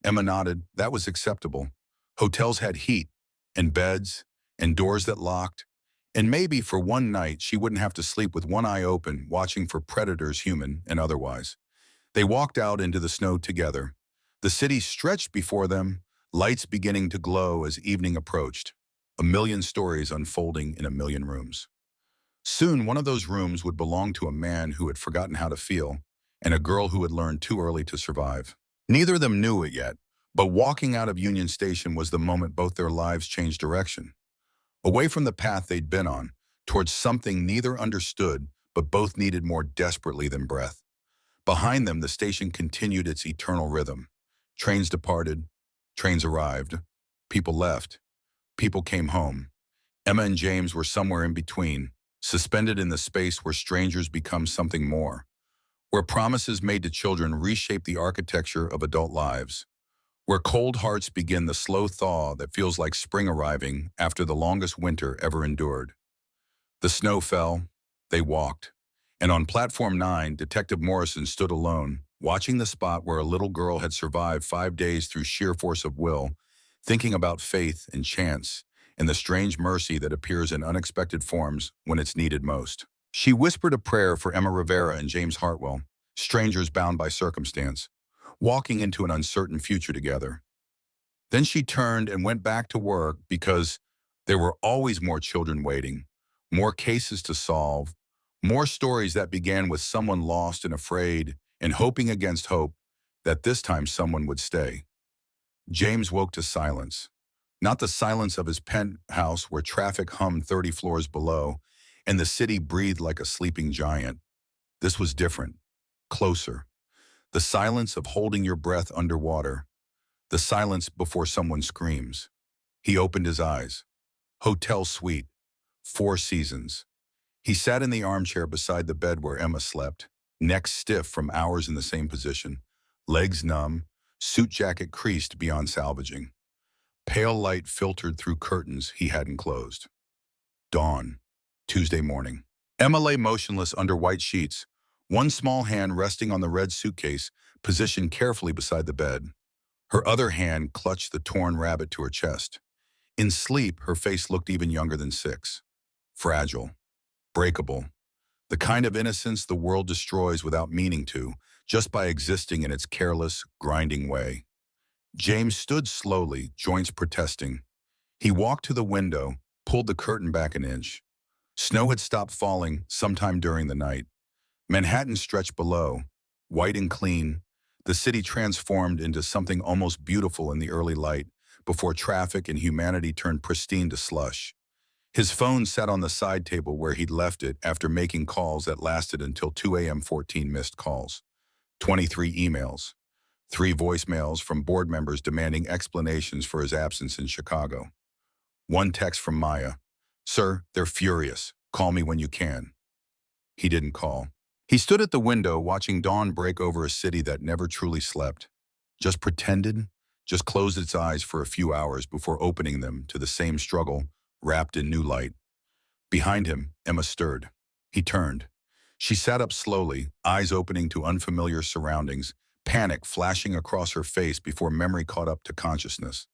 [SPEAKER 1] Emma nodded. That was acceptable. Hotels had heat, and beds, and doors that locked, and maybe for one night she wouldn't have to sleep with one eye open, watching for predators, human and otherwise. They walked out into the snow together. The city stretched before them, lights beginning to glow as evening approached, a million stories unfolding in a million rooms. Soon, one of those rooms would belong to a man who had forgotten how to feel, and a girl who had learned too early to survive. Neither of them knew it yet, but walking out of Union Station was the moment both their lives changed direction. Away from the path they'd been on, towards something neither understood, but both needed more desperately than breath. Behind them, the station continued its eternal rhythm. Trains departed, trains arrived, people left, people came home. Emma and James were somewhere in between, suspended in the space where strangers become something more, where promises made to children reshape the architecture of adult lives, where cold hearts begin the slow thaw that feels like spring arriving after the longest winter ever endured. The snow fell, they walked, and on Platform 9, Detective Morrison stood alone, watching the spot where a little girl had survived 5 days through sheer force of will, thinking about faith and chance and the strange mercy that appears in unexpected forms when it's needed most. She whispered a prayer for Emma Rivera and James Hartwell, strangers bound by circumstance, walking into an uncertain future together. Then she turned and went back to work because there were always more children waiting, more cases to solve, more stories that began with someone lost and afraid and hoping against hope that this time someone would stay. James woke to silence, not the silence of his penthouse where traffic hummed 30 floors below and the city breathed like a sleeping giant. This was different, closer. The silence of holding your breath underwater, the silence before someone screams. He opened his eyes. Hotel suite, 4 seasons. He sat in the armchair beside the bed where Emma slept, neck stiff from hours in the same position, legs numb, suit jacket creased beyond salvaging. Pale light filtered through curtains he hadn't closed. Dawn, Tuesday morning. Emma lay motionless under white sheets, one small hand resting on the red suitcase, positioned carefully beside the bed. Her other hand clutched the torn rabbit to her chest. In sleep, her face looked even younger than 6. Fragile, breakable, the kind of innocence the world destroys without meaning to, just by existing in its careless, grinding way. James stood slowly, joints protesting. He walked to the window, pulled the curtain back an inch. Snow had stopped falling sometime during the night. Manhattan stretched below, white and clean, the city transformed into something almost beautiful in the early light, before traffic and humanity turned pristine to slush. His phone sat on the side table where he'd left it after making calls that lasted until 2 a.m. 14 missed calls, 23 emails, 3 voicemails from board members demanding explanations for his absence in Chicago. One text from Maya, "Sir, they're furious. Call me when you can." He didn't call. He stood at the window watching dawn break over a city that never truly slept. Just pretended, just closed its eyes for a few hours before opening them to the same struggle, wrapped in new light. Behind him, Emma stirred. He turned. She sat up slowly, eyes opening to unfamiliar surroundings, panic flashing across her face before memory caught up to consciousness.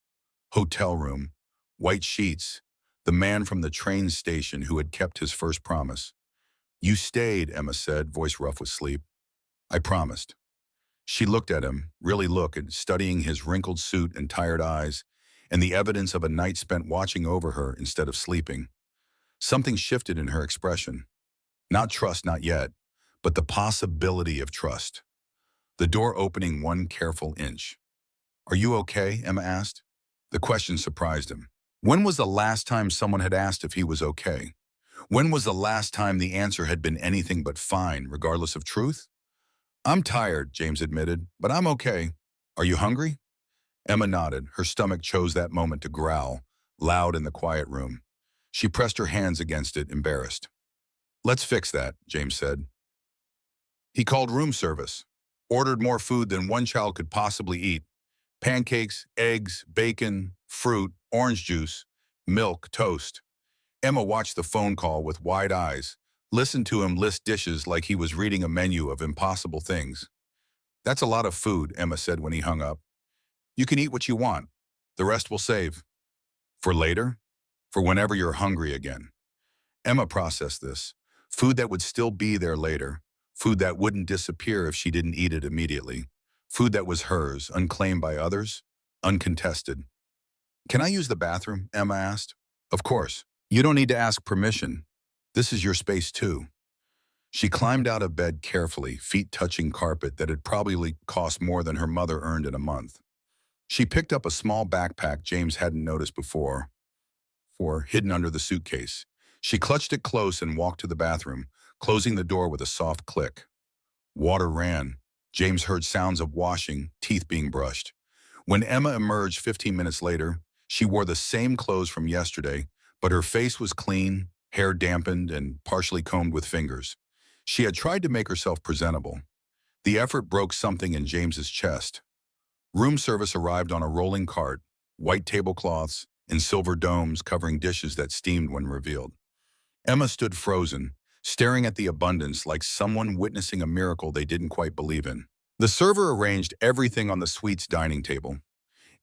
[SPEAKER 1] Hotel room, white sheets, the man from the train station who had kept his first promise. "You stayed," Emma said, voice rough with sleep. "I promised." She looked at him, really looked, studying his wrinkled suit and tired eyes, and the evidence of a night spent watching over her instead of sleeping. Something shifted in her expression. Not trust, not yet, but the possibility of trust. The door opening one careful inch. "Are you okay?" Emma asked. The question surprised him. When was the last time someone had asked if he was okay? When was the last time the answer had been anything but fine, regardless of truth? "I'm tired," James admitted, "but I'm okay. Are you hungry?" Emma nodded. Her stomach chose that moment to growl, loud in the quiet room. She pressed her hands against it, embarrassed. "Let's fix that," James said. He called room service, ordered more food than one child could possibly eat. Pancakes, eggs, bacon, fruit, orange juice, milk, toast. Emma watched the phone call with wide eyes, listened to him list dishes like he was reading a menu of impossible things. "That's a lot of food," Emma said when he hung up. "You can eat what you want. The rest we'll save." "For later? For whenever you're hungry again." Emma processed this. Food that would still be there later. Food that wouldn't disappear if she didn't eat it immediately. Food that was hers, unclaimed by others, uncontested. "Can I use the bathroom?" Emma asked. "Of course. You don't need to ask permission. This is your space too." She climbed out of bed carefully, feet touching carpet that had probably cost more than her mother earned in a month. She picked up a small backpack James hadn't noticed before, hidden under the suitcase. She clutched it close and walked to the bathroom, closing the door with a soft click. Water ran. James heard sounds of washing, teeth being brushed. When Emma emerged 15 minutes later, she wore the same clothes from yesterday, but her face was clean, hair dampened and partially combed with fingers. She had tried to make herself presentable. The effort broke something in James's chest. Room service arrived on a rolling cart, white tablecloths and silver domes covering dishes that steamed when revealed. Emma stood frozen, staring at the abundance like someone witnessing a miracle they didn't quite believe in. The server arranged everything on the suite's dining table,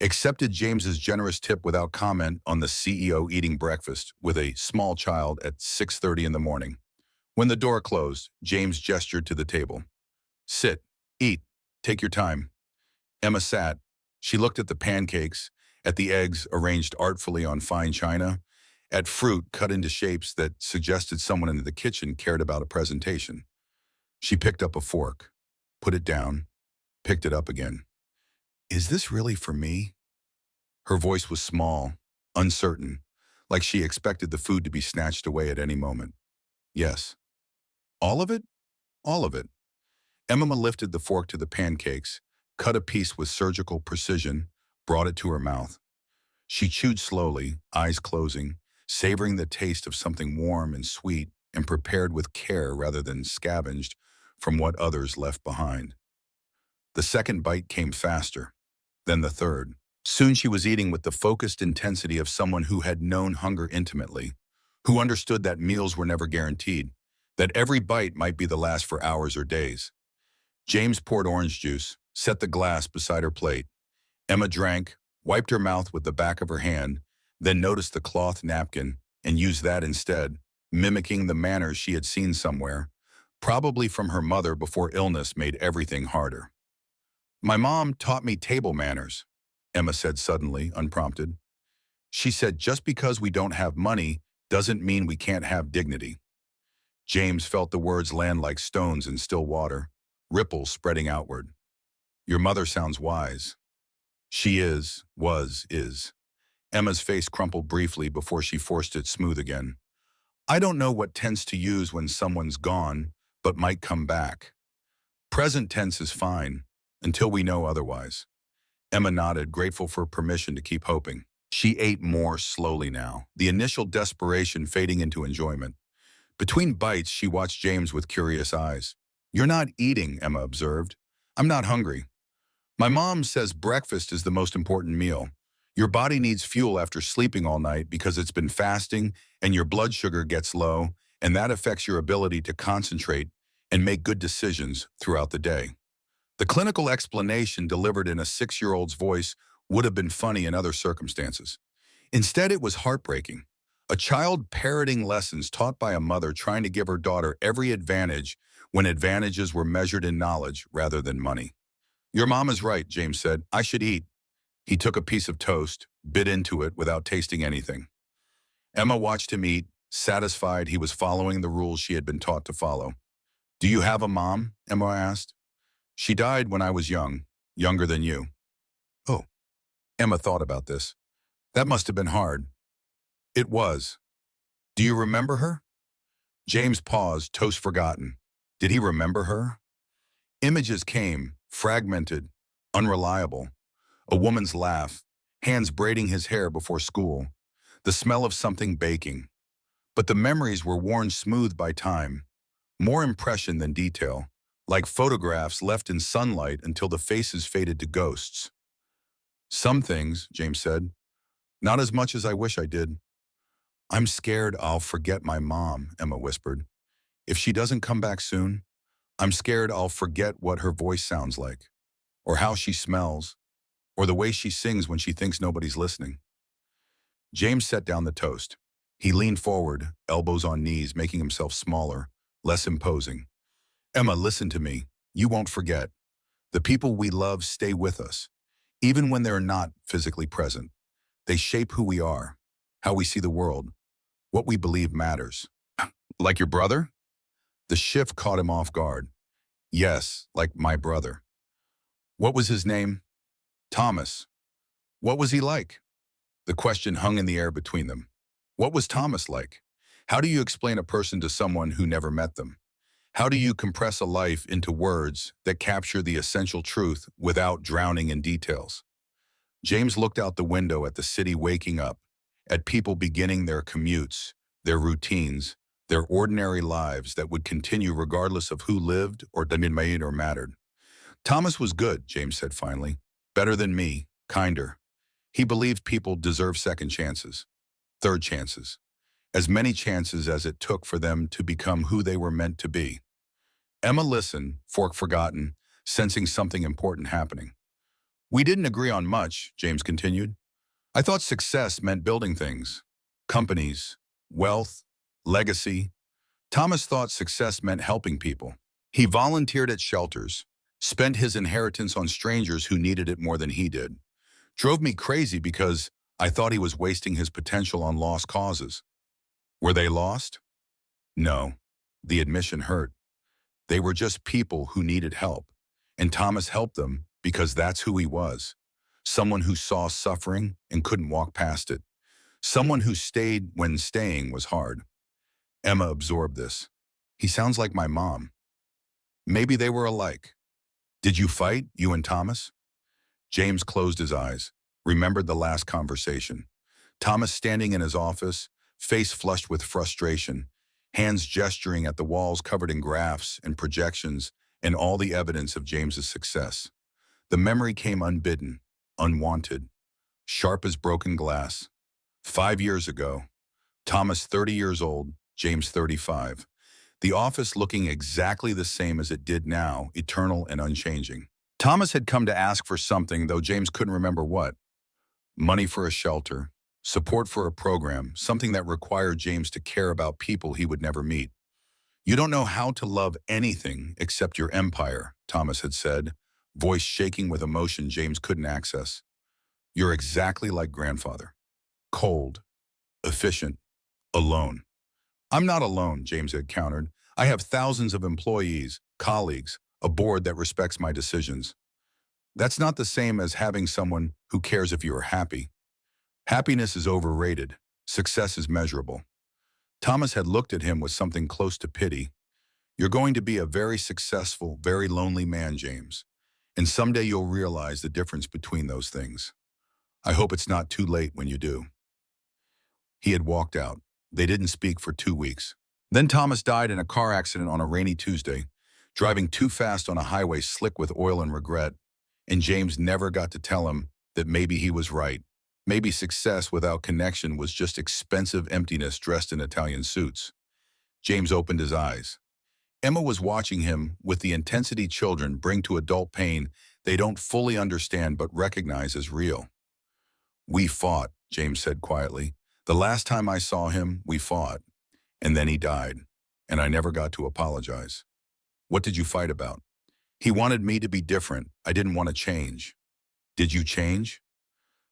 [SPEAKER 1] accepted James's generous tip without comment on the CEO eating breakfast with a small child at 6:30 in the morning. When the door closed, James gestured to the table. "Sit, eat, take your time." Emma sat. She looked at the pancakes, at the eggs arranged artfully on fine china, at fruit cut into shapes that suggested someone in the kitchen cared about a presentation. She picked up a fork, put it down, picked it up again. "Is this really for me?" Her voice was small, uncertain, like she expected the food to be snatched away at any moment. "Yes." "All of it?" "All of it." Emma lifted the fork to the pancakes, cut a piece with surgical precision, brought it to her mouth. She chewed slowly, eyes closing, savoring the taste of something warm and sweet and prepared with care rather than scavenged from what others left behind. The second bite came faster, then the third. Soon she was eating with the focused intensity of someone who had known hunger intimately, who understood that meals were never guaranteed, that every bite might be the last for hours or days. James poured orange juice, set the glass beside her plate. Emma drank, wiped her mouth with the back of her hand, then noticed the cloth napkin and used that instead, mimicking the manners she had seen somewhere, probably from her mother before illness made everything harder. "My mom taught me table manners," Emma said suddenly, unprompted. She said just because we don't have money doesn't mean we can't have dignity. James felt the words land like stones in still water, ripples spreading outward. "Your mother sounds wise." "She is, was, is." Emma's face crumpled briefly before she forced it smooth again. I don't know what tense to use when someone's gone, but might come back. Present tense is fine, until we know otherwise. Emma nodded, grateful for permission to keep hoping. She ate more slowly now, the initial desperation fading into enjoyment. Between bites, she watched James with curious eyes. You're not eating, Emma observed. I'm not hungry. My mom says breakfast is the most important meal. Your body needs fuel after sleeping all night because it's been fasting and your blood sugar gets low, and that affects your ability to concentrate and make good decisions throughout the day. The clinical explanation delivered in a 6-year-old's voice would have been funny in other circumstances. Instead, it was heartbreaking. A child parroting lessons taught by a mother trying to give her daughter every advantage when advantages were measured in knowledge rather than money. Your mom is right, James said. I should eat. He took a piece of toast, bit into it without tasting anything. Emma watched him eat, satisfied he was following the rules she had been taught to follow. Do you have a mom? Emma asked. She died when I was young, younger than you. Oh, Emma thought about this. That must have been hard. It was. Do you remember her? James paused, toast forgotten. Did he remember her? Images came, fragmented, unreliable. A woman's laugh, hands braiding his hair before school, the smell of something baking. But the memories were worn smooth by time, more impression than detail, like photographs left in sunlight until the faces faded to ghosts. Some things, James said, not as much as I wish I did. I'm scared I'll forget my mom, Emma whispered. If she doesn't come back soon, I'm scared I'll forget what her voice sounds like, or how she smells, or the way she sings when she thinks nobody's listening. James set down the toast. He leaned forward, elbows on knees, making himself smaller, less imposing. Emma, listen to me. You won't forget. The people we love stay with us, even when they're not physically present. They shape who we are, how we see the world, what we believe matters. Like your brother? The shift caught him off guard. Yes, like my brother. What was his name? Thomas. What was he like? The question hung in the air between them. What was Thomas like? How do you explain a person to someone who never met them? How do you compress a life into words that capture the essential truth without drowning in details? James looked out the window at the city waking up, at people beginning their commutes, their routines, their ordinary lives that would continue regardless of who lived or made or mattered. Thomas was good, James said finally. Better than me, kinder. He believed people deserve second chances, third chances, as many chances as it took for them to become who they were meant to be. Emma listened, fork forgotten, sensing something important happening. We didn't agree on much, James continued. I thought success meant building things, companies, wealth, legacy. Thomas thought success meant helping people. He volunteered at shelters, spent his inheritance on strangers who needed it more than he did. Drove me crazy because I thought he was wasting his potential on lost causes. Were they lost? No. The admission hurt. They were just people who needed help, and Thomas helped them because that's who he was. Someone who saw suffering and couldn't walk past it. Someone who stayed when staying was hard. Emma absorbed this. He sounds like my mom. Maybe they were alike. Did you fight, you and Thomas? James closed his eyes, remembered the last conversation. Thomas standing in his office, face flushed with frustration, hands gesturing at the walls covered in graphs and projections and all the evidence of James's success. The memory came unbidden, unwanted, sharp as broken glass. 5 years ago, Thomas 30 years old, James 35. The office looking exactly the same as it did now, eternal and unchanging. Thomas had come to ask for something, though James couldn't remember what. Money for a shelter, support for a program, something that required James to care about people he would never meet. You don't know how to love anything except your empire, Thomas had said, voice shaking with emotion James couldn't access. You're exactly like grandfather. Cold, efficient, alone. I'm not alone, James had countered. I have thousands of employees, colleagues, a board that respects my decisions. That's not the same as having someone who cares if you are happy. Happiness is overrated. Success is measurable. Thomas had looked at him with something close to pity. You're going to be a very successful, very lonely man, James. And someday you'll realize the difference between those things. I hope it's not too late when you do. He had walked out. They didn't speak for 2 weeks. Then Thomas died in a car accident on a rainy Tuesday, driving too fast on a highway slick with oil and regret. And James never got to tell him that maybe he was right. Maybe success without connection was just expensive emptiness dressed in Italian suits. James opened his eyes. Emma was watching him with the intensity children bring to adult pain they don't fully understand but recognize as real. We fought, James said quietly. The last time I saw him, we fought. And then he died. And I never got to apologize. What did you fight about? He wanted me to be different. I didn't want to change. Did you change?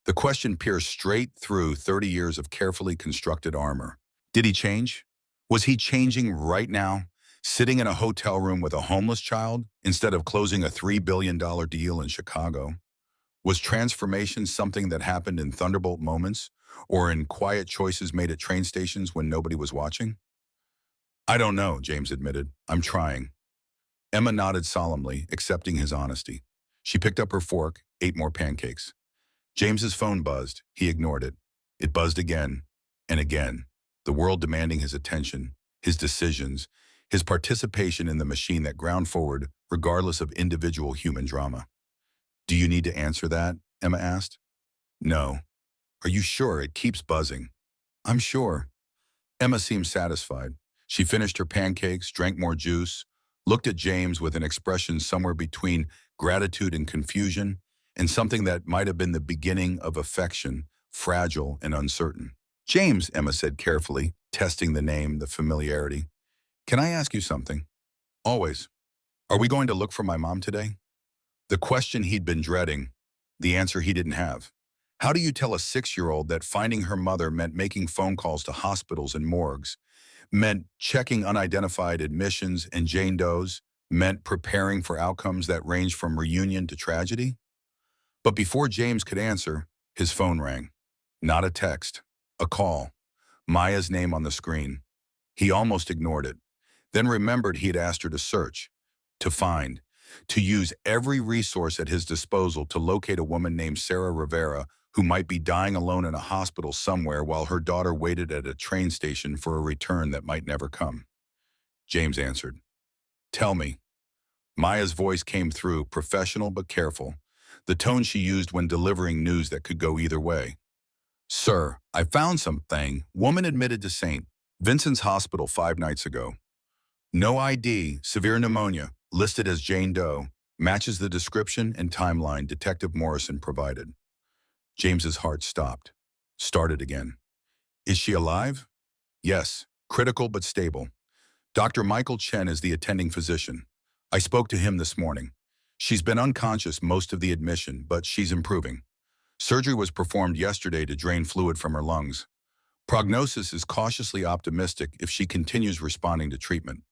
[SPEAKER 1] The question pierced straight through 30 years of carefully constructed armor. Did he change? Was he changing right now, sitting in a hotel room with a homeless child instead of closing a $3 billion deal in Chicago? Was transformation something that happened in thunderbolt moments or in quiet choices made at train stations when nobody was watching? I don't know, James admitted. I'm trying. Emma nodded solemnly, accepting his honesty. She picked up her fork, ate more pancakes. James's phone buzzed. He ignored it. It buzzed again and again, the world demanding his attention, his decisions, his participation in the machine that ground forward regardless of individual human drama. Do you need to answer that? Emma asked. No. Are you sure? It keeps buzzing. I'm sure. Emma seemed satisfied. She finished her pancakes, drank more juice, looked at James with an expression somewhere between gratitude and confusion, and something that might have been the beginning of affection, fragile and uncertain. James, Emma said carefully, testing the name, the familiarity. Can I ask you something? Always. Are we going to look for my mom today? The question he'd been dreading, the answer he didn't have. How do you tell a 6-year-old that finding her mother meant making phone calls to hospitals and morgues, meant checking unidentified admissions and Jane Does, meant preparing for outcomes that range from reunion to tragedy? But before James could answer, his phone rang. Not a text, a call. Maya's name on the screen. He almost ignored it, then remembered he had asked her to search, to find, to use every resource at his disposal to locate a woman named Sarah Rivera who might be dying alone in a hospital somewhere while her daughter waited at a train station for a return that might never come. James answered. Tell me. Maya's voice came through, professional but careful, the tone she used when delivering news that could go either way. Sir, I found something. Woman admitted to St. Vincent's Hospital 5 nights ago. No ID, severe pneumonia, listed as Jane Doe, matches the description and timeline Detective Morrison provided. James's heart stopped, started again. Is she alive? Yes, critical but stable. Dr. Michael Chen is the attending physician. I spoke to him this morning. She's been unconscious most of the admission, but she's improving. Surgery was performed yesterday to drain fluid from her lungs. Prognosis is cautiously optimistic if she continues responding to treatment.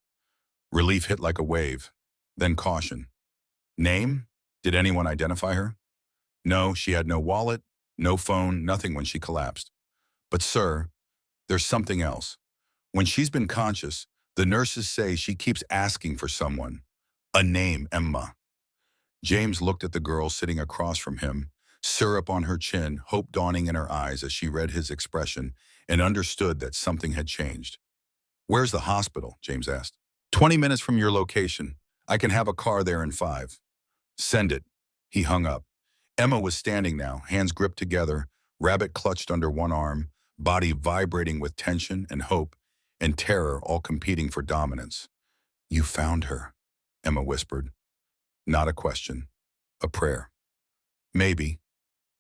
[SPEAKER 1] Relief hit like a wave, then caution. Name? Did anyone identify her? No, she had no wallet, no phone, nothing when she collapsed. But sir, there's something else. When she's been conscious, the nurses say she keeps asking for someone. A name, Emma. James looked at the girl sitting across from him, syrup on her chin, hope dawning in her eyes as she read his expression, and understood that something had changed. Where's the hospital? James asked. 20 minutes from your location. I can have a car there in 5. Send it. He hung up. Emma was standing now, hands gripped together, rabbit clutched under one arm, body vibrating with tension and hope and terror all competing for dominance. You found her, Emma whispered. Not a question. A prayer. Maybe.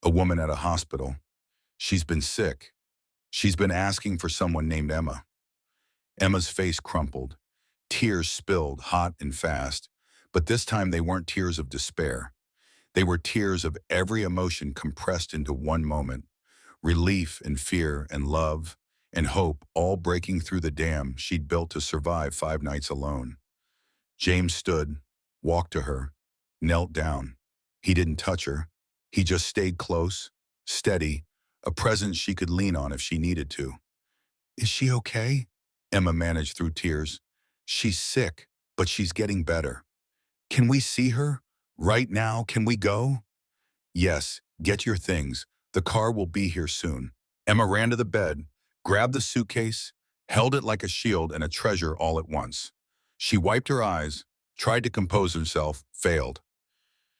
[SPEAKER 1] A woman at a hospital. She's been sick. She's been asking for someone named Emma. Emma's face crumpled. Tears spilled, hot and fast. But this time they weren't tears of despair. They were tears of every emotion compressed into one moment. Relief and fear and love and hope all breaking through the dam she'd built to survive 5 nights alone. James stood, walked to her, knelt down. He didn't touch her. He just stayed close, steady, a presence she could lean on if she needed to. Is she okay? Emma managed through tears. She's sick, but she's getting better. Can we see her? Right now, can we go? Yes, get your things. The car will be here soon. Emma ran to the bed, grabbed the suitcase, held it like a shield and a treasure all at once. She wiped her eyes, tried to compose herself, failed.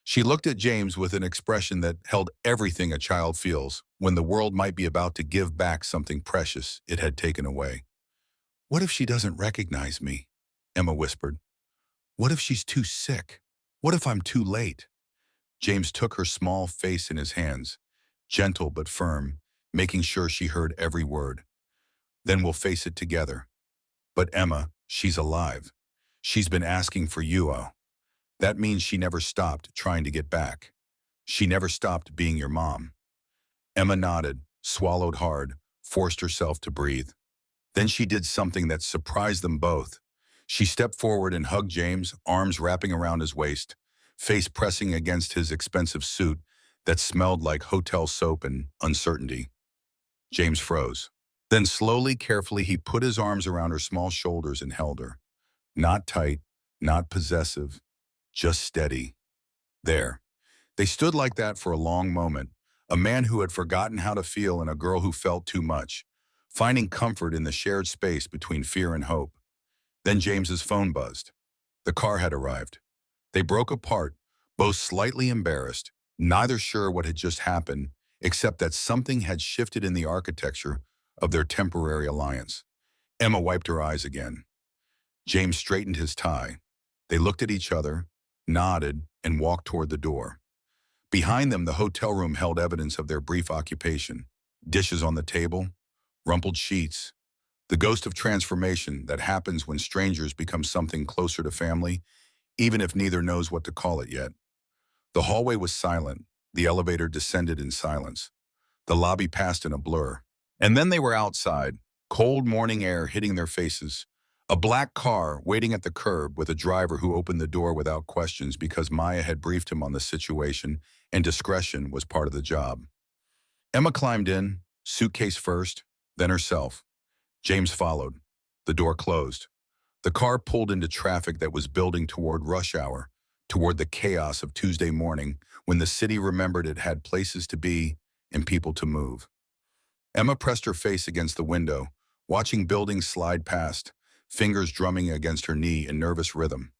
[SPEAKER 1] She looked at James with an expression that held everything a child feels when the world might be about to give back something precious it had taken away. What if she doesn't recognize me? Emma whispered. What if she's too sick? What if I'm too late? James took her small face in his hands, gentle but firm, making sure she heard every word. Then we'll face it together. But Emma, she's alive. She's been asking for you, oh. That means she never stopped trying to get back. She never stopped being your mom. Emma nodded, swallowed hard, forced herself to breathe. Then she did something that surprised them both. She stepped forward and hugged James, arms wrapping around his waist, face pressing against his expensive suit that smelled like hotel soap and uncertainty. James froze. Then slowly, carefully, he put his arms around her small shoulders and held her. Not tight, not possessive, just steady. There. They stood like that for a long moment, a man who had forgotten how to feel and a girl who felt too much, finding comfort in the shared space between fear and hope. Then James's phone buzzed. The car had arrived. They broke apart, both slightly embarrassed, neither sure what had just happened, except that something had shifted in the architecture of their temporary alliance. Emma wiped her eyes again. James straightened his tie. They looked at each other, nodded, and walked toward the door. Behind them, the hotel room held evidence of their brief occupation. Dishes on the table, rumpled sheets, the ghost of transformation that happens when strangers become something closer to family, even if neither knows what to call it yet. The hallway was silent. The elevator descended in silence. The lobby passed in a blur. And then they were outside, cold morning air hitting their faces. A black car waiting at the curb with a driver who opened the door without questions because Maya had briefed him on the situation and discretion was part of the job. Emma climbed in, suitcase first, then herself. James followed. The door closed. The car pulled into traffic that was building toward rush hour, toward the chaos of Tuesday morning when the city remembered it had places to be and people to move. Emma pressed her face against the window, watching buildings slide past, fingers drumming against her knee in nervous rhythm.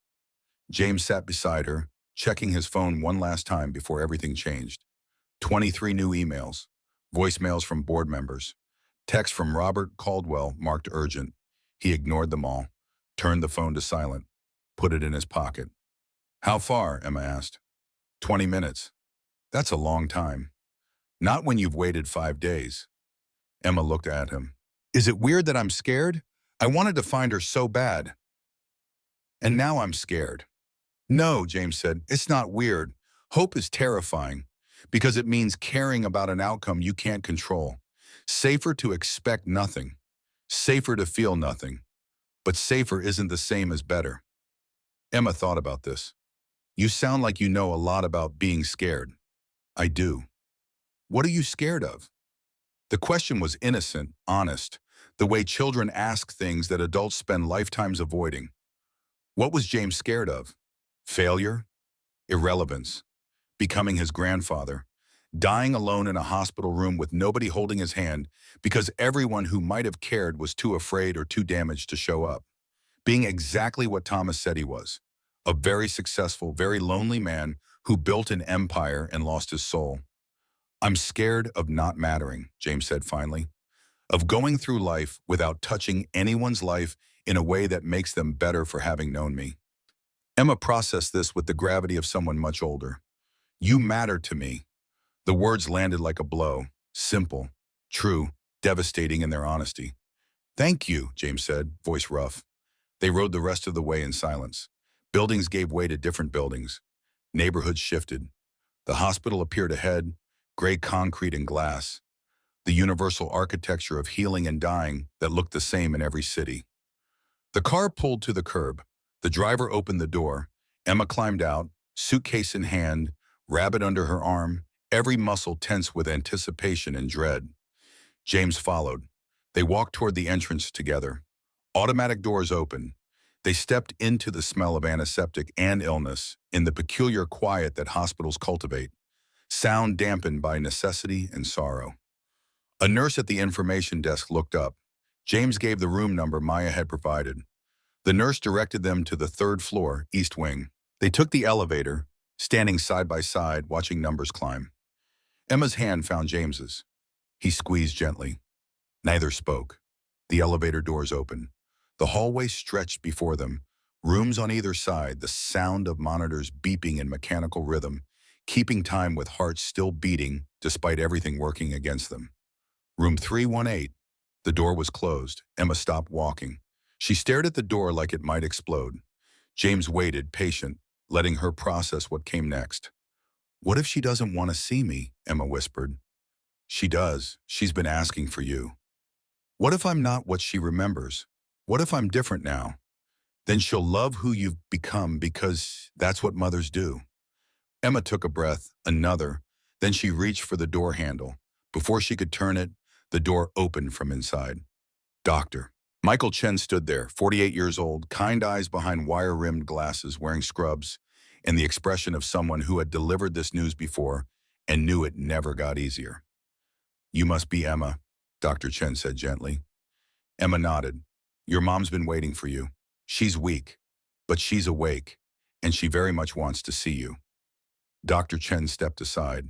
[SPEAKER 1] James sat beside her, checking his phone one last time before everything changed. 23 new emails, voicemails from board members, texts from Robert Caldwell marked urgent. He ignored them all, turned the phone to silent, put it in his pocket. How far? Emma asked. 20 minutes. That's a long time. Not when you've waited 5 days. Emma looked at him. Is it weird that I'm scared? I wanted to find her so bad. And now I'm scared. No, James said, it's not weird. Hope is terrifying because it means caring about an outcome you can't control. Safer to expect nothing. Safer to feel nothing. But safer isn't the same as better. Emma thought about this. You sound like you know a lot about being scared. I do. What are you scared of? The question was innocent, honest, the way children ask things that adults spend lifetimes avoiding. What was James scared of? Failure? Irrelevance? Becoming his grandfather? Dying alone in a hospital room with nobody holding his hand because everyone who might have cared was too afraid or too damaged to show up? Being exactly what Thomas said he was, a very successful, very lonely man who built an empire and lost his soul. I'm scared of not mattering, James said finally, of going through life without touching anyone's life in a way that makes them better for having known me. Emma processed this with the gravity of someone much older. You matter to me. The words landed like a blow, simple, true, devastating in their honesty. Thank you, James said, voice rough. They rode the rest of the way in silence. Buildings gave way to different buildings. Neighborhoods shifted. The hospital appeared ahead, gray concrete and glass. The universal architecture of healing and dying that looked the same in every city. The car pulled to the curb. The driver opened the door. Emma climbed out, suitcase in hand, rabbit under her arm, every muscle tense with anticipation and dread. James followed. They walked toward the entrance together. Automatic doors open. They stepped into the smell of antiseptic and illness, in the peculiar quiet that hospitals cultivate, sound dampened by necessity and sorrow. A nurse at the information desk looked up. James gave the room number Maya had provided. The nurse directed them to the third floor, east wing. They took the elevator, standing side by side, watching numbers climb. Emma's hand found James's. He squeezed gently. Neither spoke. The elevator doors opened. The hallway stretched before them, rooms on either side, the sound of monitors beeping in mechanical rhythm, keeping time with hearts still beating despite everything working against them. Room 318. The door was closed. Emma stopped walking. She stared at the door like it might explode. James waited, patient, letting her process what came next. "What if she doesn't want to see me?" Emma whispered. "She does. She's been asking for you." "What if I'm not what she remembers? What if I'm different now?" "Then she'll love who you've become because that's what mothers do." Emma took a breath, another, then she reached for the door handle. Before she could turn it, the door opened from inside. Doctor. Michael Chen stood there, 48 years old, kind eyes behind wire-rimmed glasses, wearing scrubs, and the expression of someone who had delivered this news before and knew it never got easier. "You must be Emma," Dr. Chen said gently. Emma nodded. "Your mom's been waiting for you. She's weak, but she's awake, and she very much wants to see you." Dr. Chen stepped aside.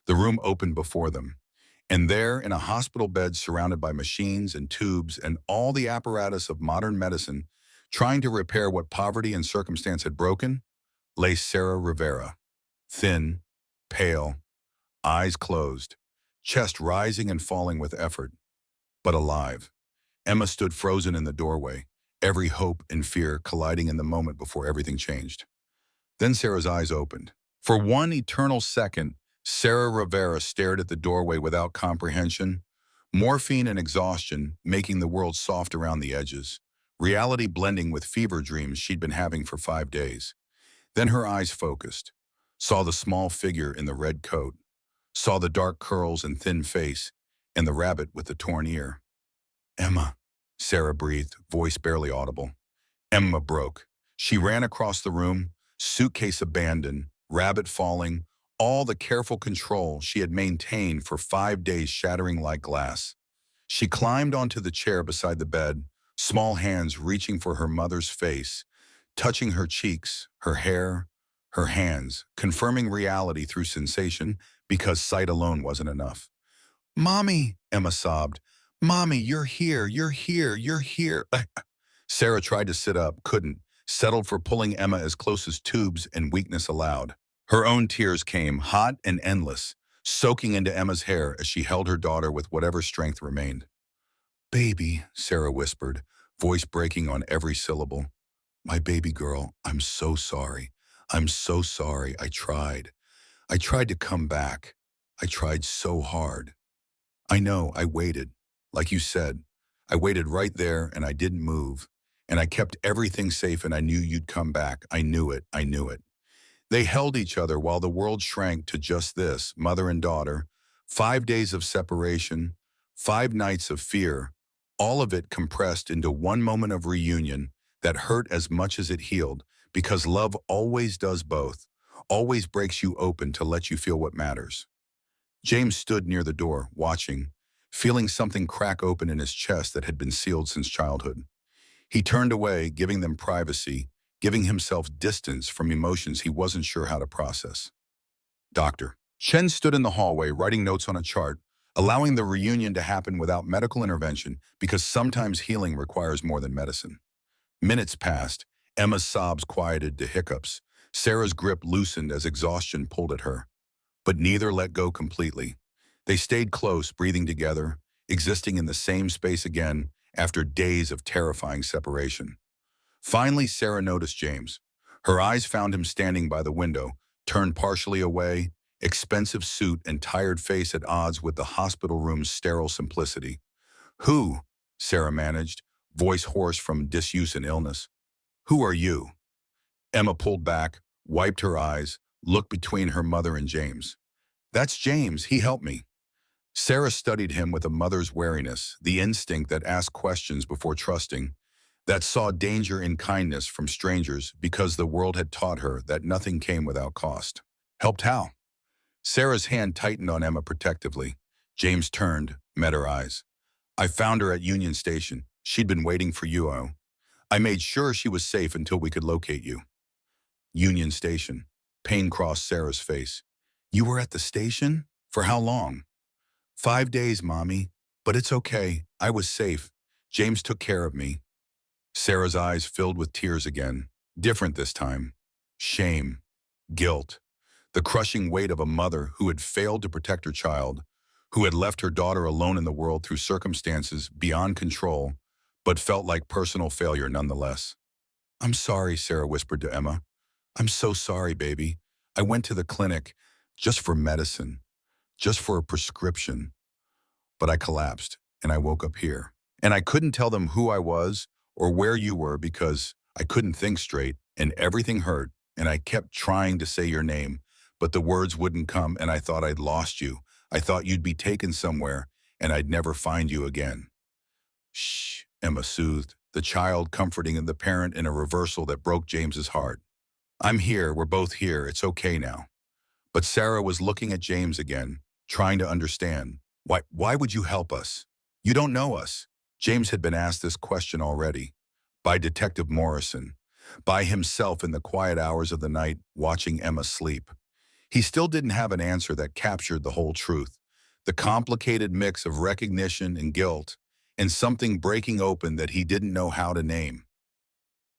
[SPEAKER 1] The room opened before them. And there, in a hospital bed surrounded by machines and tubes and all the apparatus of modern medicine, trying to repair what poverty and circumstance had broken, lay Sarah Rivera. Thin, pale, eyes closed, chest rising and falling with effort, but alive. Emma stood frozen in the doorway, every hope and fear colliding in the moment before everything changed. Then Sarah's eyes opened. For one eternal second, Sarah Rivera stared at the doorway without comprehension, morphine and exhaustion making the world soft around the edges, reality blending with fever dreams she'd been having for 5 days. Then her eyes focused, saw the small figure in the red coat, saw the dark curls and thin face, and the rabbit with the torn ear. "Emma," Sarah breathed, voice barely audible. Emma broke. She ran across the room, suitcase abandoned, rabbit falling, all the careful control she had maintained for 5 days shattering like glass. She climbed onto the chair beside the bed, small hands reaching for her mother's face, touching her cheeks, her hair, her hands, confirming reality through sensation because sight alone wasn't enough. "Mommy," Emma sobbed. "Mommy, you're here, you're here, you're here." Sarah tried to sit up, couldn't, settled for pulling Emma as close as tubes and weakness allowed. Her own tears came, hot and endless, soaking into Emma's hair as she held her daughter with whatever strength remained. "Baby," Sarah whispered, voice breaking on every syllable. "My baby girl, I'm so sorry. I'm so sorry. I tried. I tried to come back. I tried so hard. I know, I waited. Like you said, I waited right there and I didn't move. And I kept everything safe and I knew you'd come back. I knew it. I knew it." They held each other while the world shrank to just this, mother and daughter, 5 days of separation, 5 nights of fear, all of it compressed into one moment of reunion that hurt as much as it healed, because love always does both, always breaks you open to let you feel what matters. James stood near the door, watching, feeling something crack open in his chest that had been sealed since childhood. He turned away, giving them privacy, giving himself distance from emotions he wasn't sure how to process. Doctor. Chen stood in the hallway, writing notes on a chart, allowing the reunion to happen without medical intervention because sometimes healing requires more than medicine. Minutes passed. Emma's sobs quieted to hiccups. Sarah's grip loosened as exhaustion pulled at her. But neither let go completely. They stayed close, breathing together, existing in the same space again after days of terrifying separation. Finally, Sarah noticed James. Her eyes found him standing by the window, turned partially away, expensive suit and tired face at odds with the hospital room's sterile simplicity. "Who?" Sarah managed, voice hoarse from disuse and illness. "Who are you?" Emma pulled back, wiped her eyes, looked between her mother and James. That's James. He helped me. Sarah studied him with a mother's wariness, the instinct that asked questions before trusting, that saw danger in kindness from strangers because the world had taught her that nothing came without cost. Helped how? Sarah's hand tightened on Emma protectively. James turned, met her eyes. I found her at Union Station. She'd been waiting for you. I made sure she was safe until we could locate you. Union Station. Pain crossed Sarah's face. You were at the station? For how long? 5 days, Mommy. But it's okay. I was safe. James took care of me. Sarah's eyes filled with tears again. Different this time. Shame. Guilt. The crushing weight of a mother who had failed to protect her child, who had left her daughter alone in the world through circumstances beyond control, but felt like personal failure nonetheless. I'm sorry, Sarah whispered to Emma. I'm so sorry, baby. I went to the clinic just for medicine, just for a prescription. But I collapsed, and I woke up here. And I couldn't tell them who I was or where you were because I couldn't think straight, and everything hurt, and I kept trying to say your name, but the words wouldn't come, and I thought I'd lost you. I thought you'd be taken somewhere, and I'd never find you again. Shh, Emma soothed, the child comforting the parent in a reversal that broke James's heart. I'm here, we're both here, it's okay now. But Sarah was looking at James again, trying to understand. Why would you help us? You don't know us. James had been asked this question already, by Detective Morrison, by himself in the quiet hours of the night watching Emma sleep. He still didn't have an answer that captured the whole truth, the complicated mix of recognition and guilt, and something breaking open that he didn't know how to name.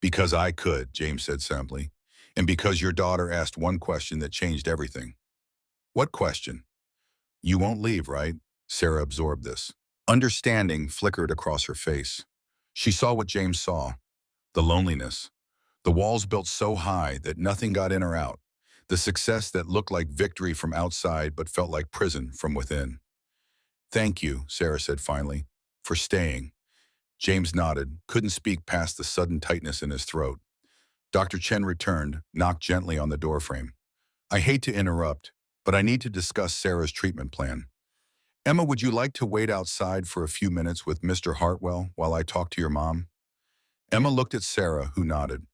[SPEAKER 1] Because I could, James said simply, and because your daughter asked one question that changed everything. What question? You won't leave, right? Sarah absorbed this. Understanding flickered across her face. She saw what James saw, the loneliness, the walls built so high that nothing got in or out, the success that looked like victory from outside but felt like prison from within. Thank you, Sarah said finally, for staying. James nodded, couldn't speak past the sudden tightness in his throat. Dr. Chen returned, knocked gently on the doorframe. I hate to interrupt, but I need to discuss Sarah's treatment plan. Emma, would you like to wait outside for a few minutes with Mr. Hartwell while I talk to your mom? Emma looked at Sarah, who nodded.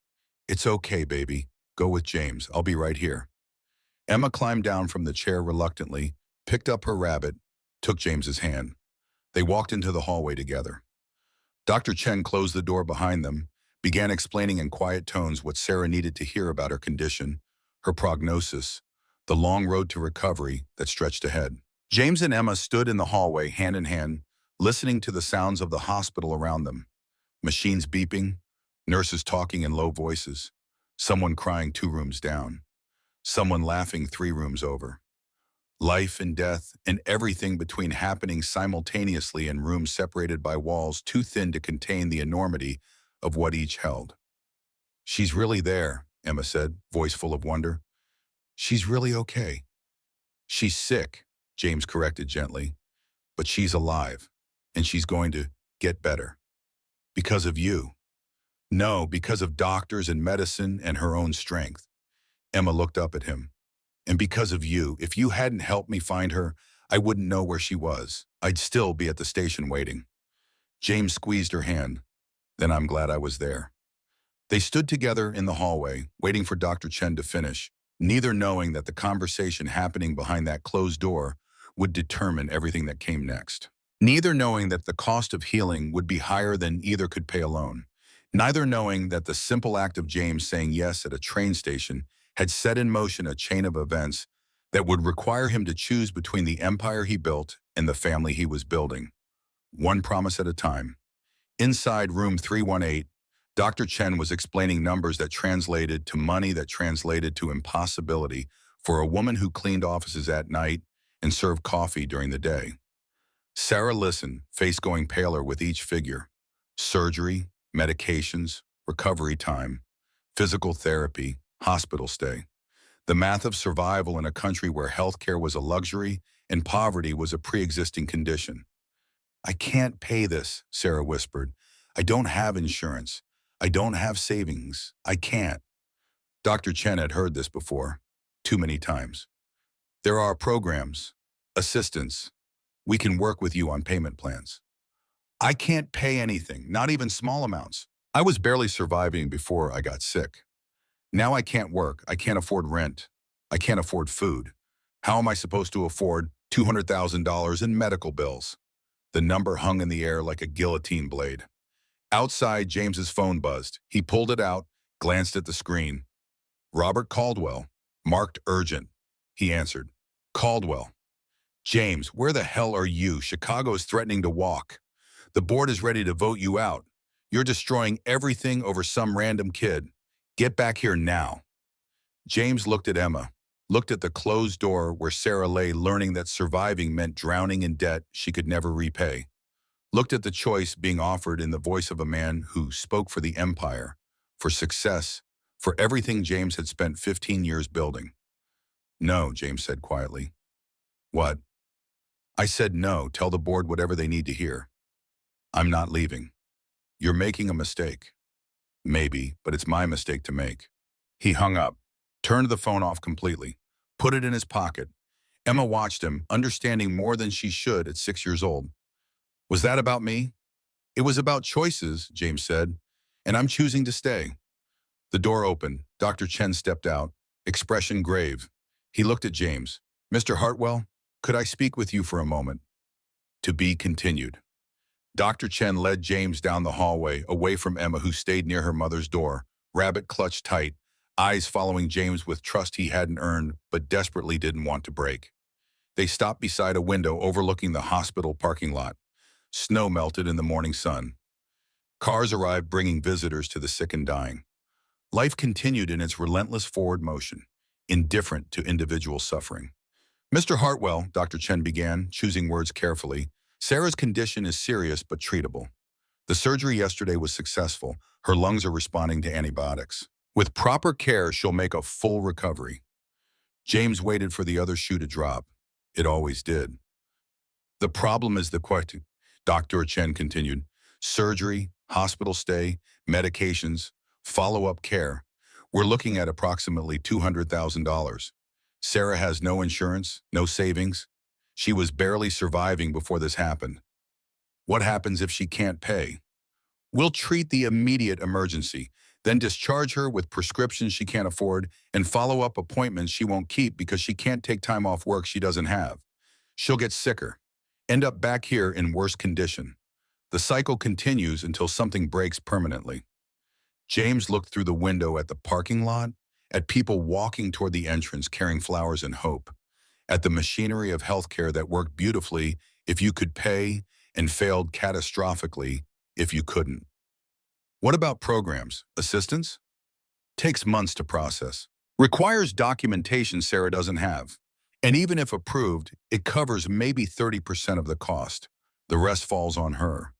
[SPEAKER 1] It's okay, baby. Go with James. I'll be right here. Emma climbed down from the chair reluctantly, picked up her rabbit, took James's hand. They walked into the hallway together. Dr. Chen closed the door behind them, began explaining in quiet tones what Sarah needed to hear about her condition, her prognosis, the long road to recovery that stretched ahead. James and Emma stood in the hallway hand in hand, listening to the sounds of the hospital around them. Machines beeping, nurses talking in low voices, someone crying 2 rooms down, someone laughing 3 rooms over. Life and death and everything between happening simultaneously in rooms separated by walls too thin to contain the enormity of what each held. She's really there, Emma said, voice full of wonder. She's really okay. She's sick, James corrected gently, but she's alive, and she's going to get better. Because of you. No, because of doctors and medicine and her own strength. Emma looked up at him. And because of you, if you hadn't helped me find her, I wouldn't know where she was. I'd still be at the station waiting. James squeezed her hand. Then I'm glad I was there. They stood together in the hallway, waiting for Dr. Chen to finish, neither knowing that the conversation happening behind that closed door would determine everything that came next. Neither knowing that the cost of healing would be higher than either could pay alone. Neither knowing that the simple act of James saying yes at a train station had set in motion a chain of events that would require him to choose between the empire he built and the family he was building. One promise at a time. Inside room 318, Dr. Chen was explaining numbers that translated to money that translated to impossibility for a woman who cleaned offices at night and served coffee during the day. Sarah listened, face going paler with each figure. Surgery, medications, recovery time, physical therapy, hospital stay. The math of survival in a country where healthcare was a luxury and poverty was a pre-existing condition. I can't pay this, Sarah whispered. I don't have insurance. I don't have savings. I can't. Dr. Chen had heard this before, too many times. There are programs, assistance. We can work with you on payment plans. I can't pay anything, not even small amounts. I was barely surviving before I got sick. Now I can't work. I can't afford rent. I can't afford food. How am I supposed to afford $200,000 in medical bills? The number hung in the air like a guillotine blade. Outside, James's phone buzzed. He pulled it out, glanced at the screen. Robert Caldwell, marked urgent. He answered. Caldwell. James, where the hell are you? Chicago's threatening to walk. The board is ready to vote you out. You're destroying everything over some random kid. Get back here now. James looked at Emma, looked at the closed door where Sarah lay, learning that surviving meant drowning in debt she could never repay. Looked at the choice being offered in the voice of a man who spoke for the empire, for success, for everything James had spent 15 years building. No, James said quietly. What? I said no, tell the board whatever they need to hear. I'm not leaving. You're making a mistake. Maybe, but it's my mistake to make. He hung up, turned the phone off completely, put it in his pocket. Emma watched him, understanding more than she should at 6 years old. Was that about me? It was about choices, James said, and I'm choosing to stay. The door opened. Dr. Chen stepped out, expression grave. He looked at James. Mr. Hartwell, could I speak with you for a moment? To be continued. Dr. Chen led James down the hallway, away from Emma, who stayed near her mother's door, rabbit clutched tight, eyes following James with trust he hadn't earned but desperately didn't want to break. They stopped beside a window overlooking the hospital parking lot. Snow melted in the morning sun. Cars arrived bringing visitors to the sick and dying. Life continued in its relentless forward motion, indifferent to individual suffering. Mr. Hartwell, Dr. Chen began, choosing words carefully, Sarah's condition is serious but treatable. The surgery yesterday was successful. Her lungs are responding to antibiotics. With proper care, she'll make a full recovery. James waited for the other shoe to drop. It always did. The problem is the question, Dr. Chen continued. Surgery, hospital stay, medications, follow-up care. We're looking at approximately $200,000. Sarah has no insurance, no savings. She was barely surviving before this happened. What happens if she can't pay? We'll treat the immediate emergency, then discharge her with prescriptions she can't afford and follow-up appointments she won't keep because she can't take time off work she doesn't have. She'll get sicker, end up back here in worse condition. The cycle continues until something breaks permanently. James looked through the window at the parking lot, at people walking toward the entrance carrying flowers and hope, at the machinery of healthcare that worked beautifully if you could pay and failed catastrophically if you couldn't. What about programs? Assistance? Takes months to process. Requires documentation Sarah doesn't have. And even if approved, it covers maybe 30% of the cost. The rest falls on her.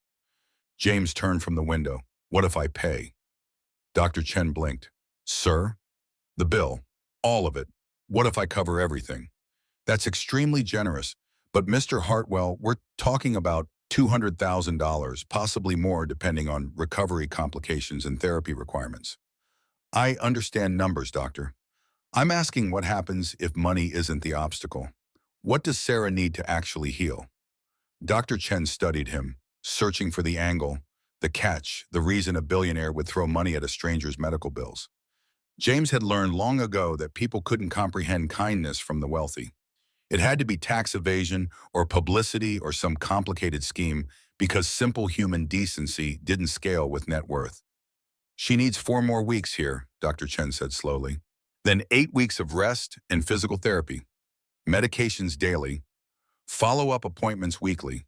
[SPEAKER 1] James turned from the window. What if I pay? Dr. Chen blinked. Sir? The bill. All of it. What if I cover everything? That's extremely generous. But Mr. Hartwell, we're talking about $200,000, possibly more depending on recovery complications and therapy requirements. I understand numbers, doctor. I'm asking what happens if money isn't the obstacle. What does Sarah need to actually heal? Dr. Chen studied him, searching for the angle, the catch, the reason a billionaire would throw money at a stranger's medical bills. James had learned long ago that people couldn't comprehend kindness from the wealthy. It had to be tax evasion or publicity or some complicated scheme because simple human decency didn't scale with net worth. She needs 4 more weeks here, Dr. Chen said slowly. Then 8 weeks of rest and physical therapy, medications daily, follow-up appointments weekly,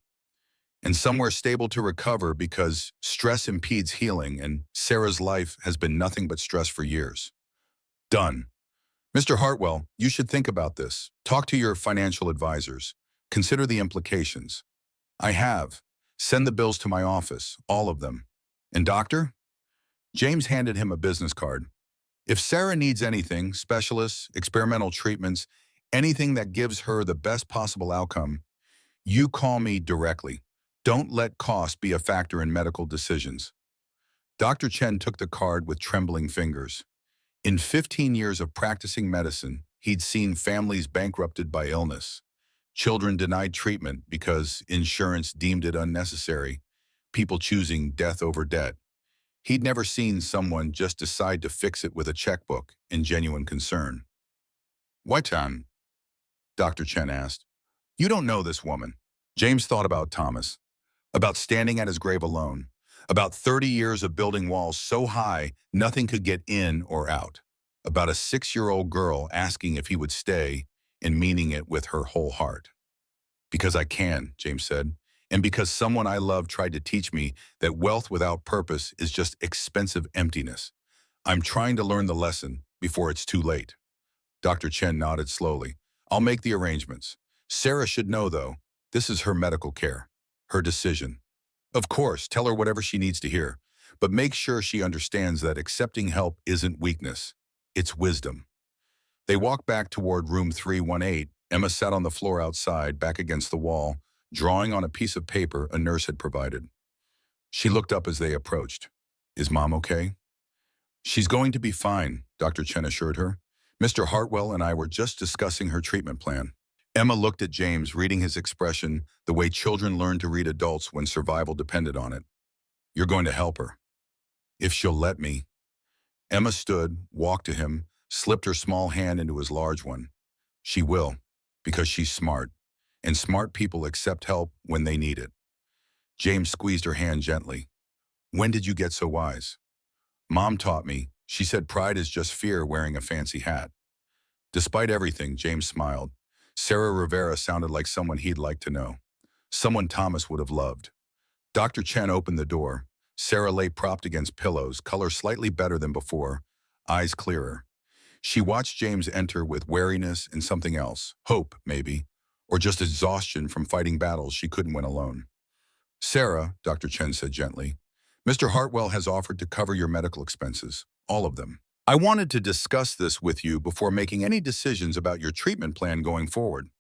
[SPEAKER 1] and somewhere stable to recover because stress impedes healing and Sarah's life has been nothing but stress for years. Done. Mr. Hartwell, you should think about this. Talk to your financial advisors. Consider the implications. I have. Send the bills to my office, all of them. And doctor? James handed him a business card. If Sarah needs anything, specialists, experimental treatments, anything that gives her the best possible outcome, you call me directly. Don't let cost be a factor in medical decisions. Dr. Chen took the card with trembling fingers. In 15 years of practicing medicine, He'd seen families bankrupted by illness, children denied treatment because insurance deemed it unnecessary, people choosing death over debt. He'd never seen someone just decide to fix it with a checkbook and genuine concern. "Why, Tan?" Dr. Chen asked. "You don't know this woman." James thought about Thomas, about standing at his grave alone, about 30 years of building walls so high nothing could get in or out, about a 6-year-old girl asking if he would stay and meaning it with her whole heart. "Because I can," James said, "and because someone I love tried to teach me that wealth without purpose is just expensive emptiness. I'm trying to learn the lesson before it's too late." Dr. Chen nodded slowly. "I'll make the arrangements. Sarah should know, though, this is her medical care, her decision. Of course, tell her whatever she needs to hear, but make sure she understands that accepting help isn't weakness, it's wisdom." They walked back toward room 318. Emma sat on the floor outside, back against the wall, drawing on a piece of paper a nurse had provided. She looked up as they approached. "Is Mom okay?" "She's going to be fine," Dr. Chen assured her. "Mr. Hartwell and I were just discussing her treatment plan." Emma looked at James, reading his expression the way children learn to read adults when survival depended on it. "You're going to help her." "If she'll let me." Emma stood, walked to him, slipped her small hand into his large one. "She will, because she's smart, and smart people accept help when they need it." James squeezed her hand gently. "When did you get so wise?" "Mom taught me. She said pride is just fear wearing a fancy hat." Despite everything, James smiled. Sarah Rivera sounded like someone he'd like to know. Someone Thomas would have loved. Dr. Chen opened the door. Sarah lay propped against pillows, color slightly better than before, eyes clearer. She watched James enter with wariness and something else, hope, maybe, or just exhaustion from fighting battles she couldn't win alone. "Sarah," Dr. Chen said gently, "Mr. Hartwell has offered to cover your medical expenses, all of them. I wanted to discuss this with you before making any decisions about your treatment plan going forward."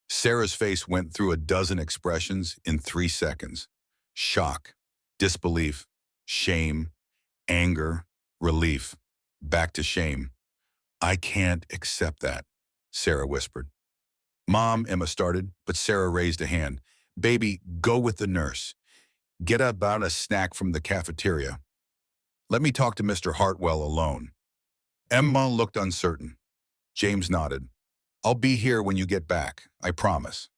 [SPEAKER 1] Sarah's face went through a dozen expressions in 3 seconds. Shock, disbelief, shame, anger, relief, back to shame. "I can't accept that," Sarah whispered. "Mom," Emma started, but Sarah raised a hand. "Baby, go with the nurse. Get about a snack from the cafeteria. Let me talk to Mr. Hartwell alone." Emma looked uncertain. James nodded. "I'll be here when you get back, I promise."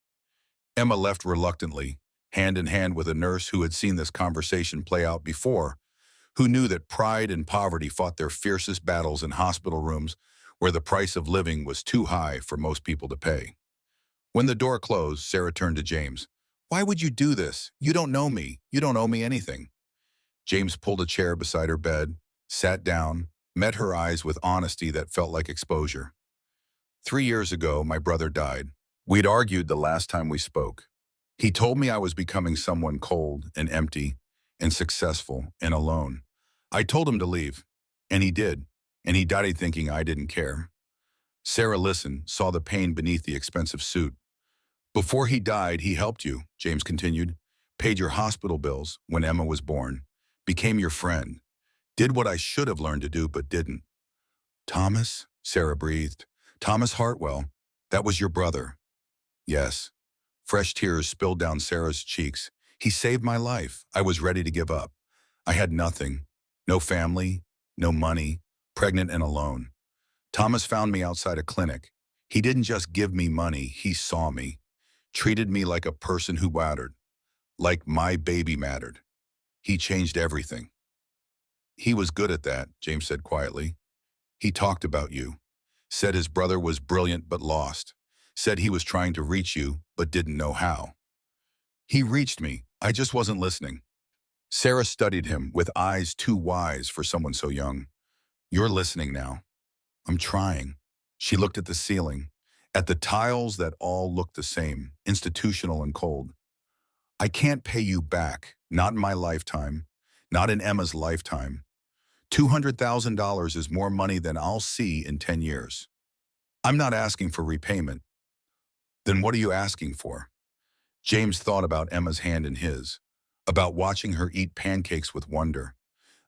[SPEAKER 1] Emma left reluctantly, hand in hand with a nurse who had seen this conversation play out before, who knew that pride and poverty fought their fiercest battles in hospital rooms where the price of living was too high for most people to pay. When the door closed, Sarah turned to James. "Why would you do this? You don't know me. You don't owe me anything." James pulled a chair beside her bed, sat down, met her eyes with honesty that felt like exposure. "3 years ago, my brother died. We'd argued the last time we spoke. He told me I was becoming someone cold and empty and successful and alone. I told him to leave, and he did, and he died thinking I didn't care." Sarah listened, saw the pain beneath the expensive suit. "Before he died, he helped you," James continued, "paid your hospital bills when Emma was born, became your friend, did what I should have learned to do but didn't." "Thomas," Sarah breathed. "Thomas Hartwell, that was your brother." "Yes." Fresh tears spilled down Sarah's cheeks. "He saved my life. I was ready to give up. I had nothing. No family, no money, pregnant and alone. Thomas found me outside a clinic. He didn't just give me money, he saw me. Treated me like a person who mattered. Like my baby mattered. He changed everything." "He was good at that," James said quietly. "He talked about you. Said his brother was brilliant but lost. Said he was trying to reach you but didn't know how." "He reached me. I just wasn't listening." Sarah studied him with eyes too wise for someone so young. "You're listening now." "I'm trying." She looked at the ceiling, at the tiles that all looked the same, institutional and cold. "I can't pay you back, not in my lifetime, not in Emma's lifetime. $200,000 is more money than I'll see in 10 years. I'm not asking for repayment." "Then what are you asking for?" James thought about Emma's hand in his, about watching her eat pancakes with wonder,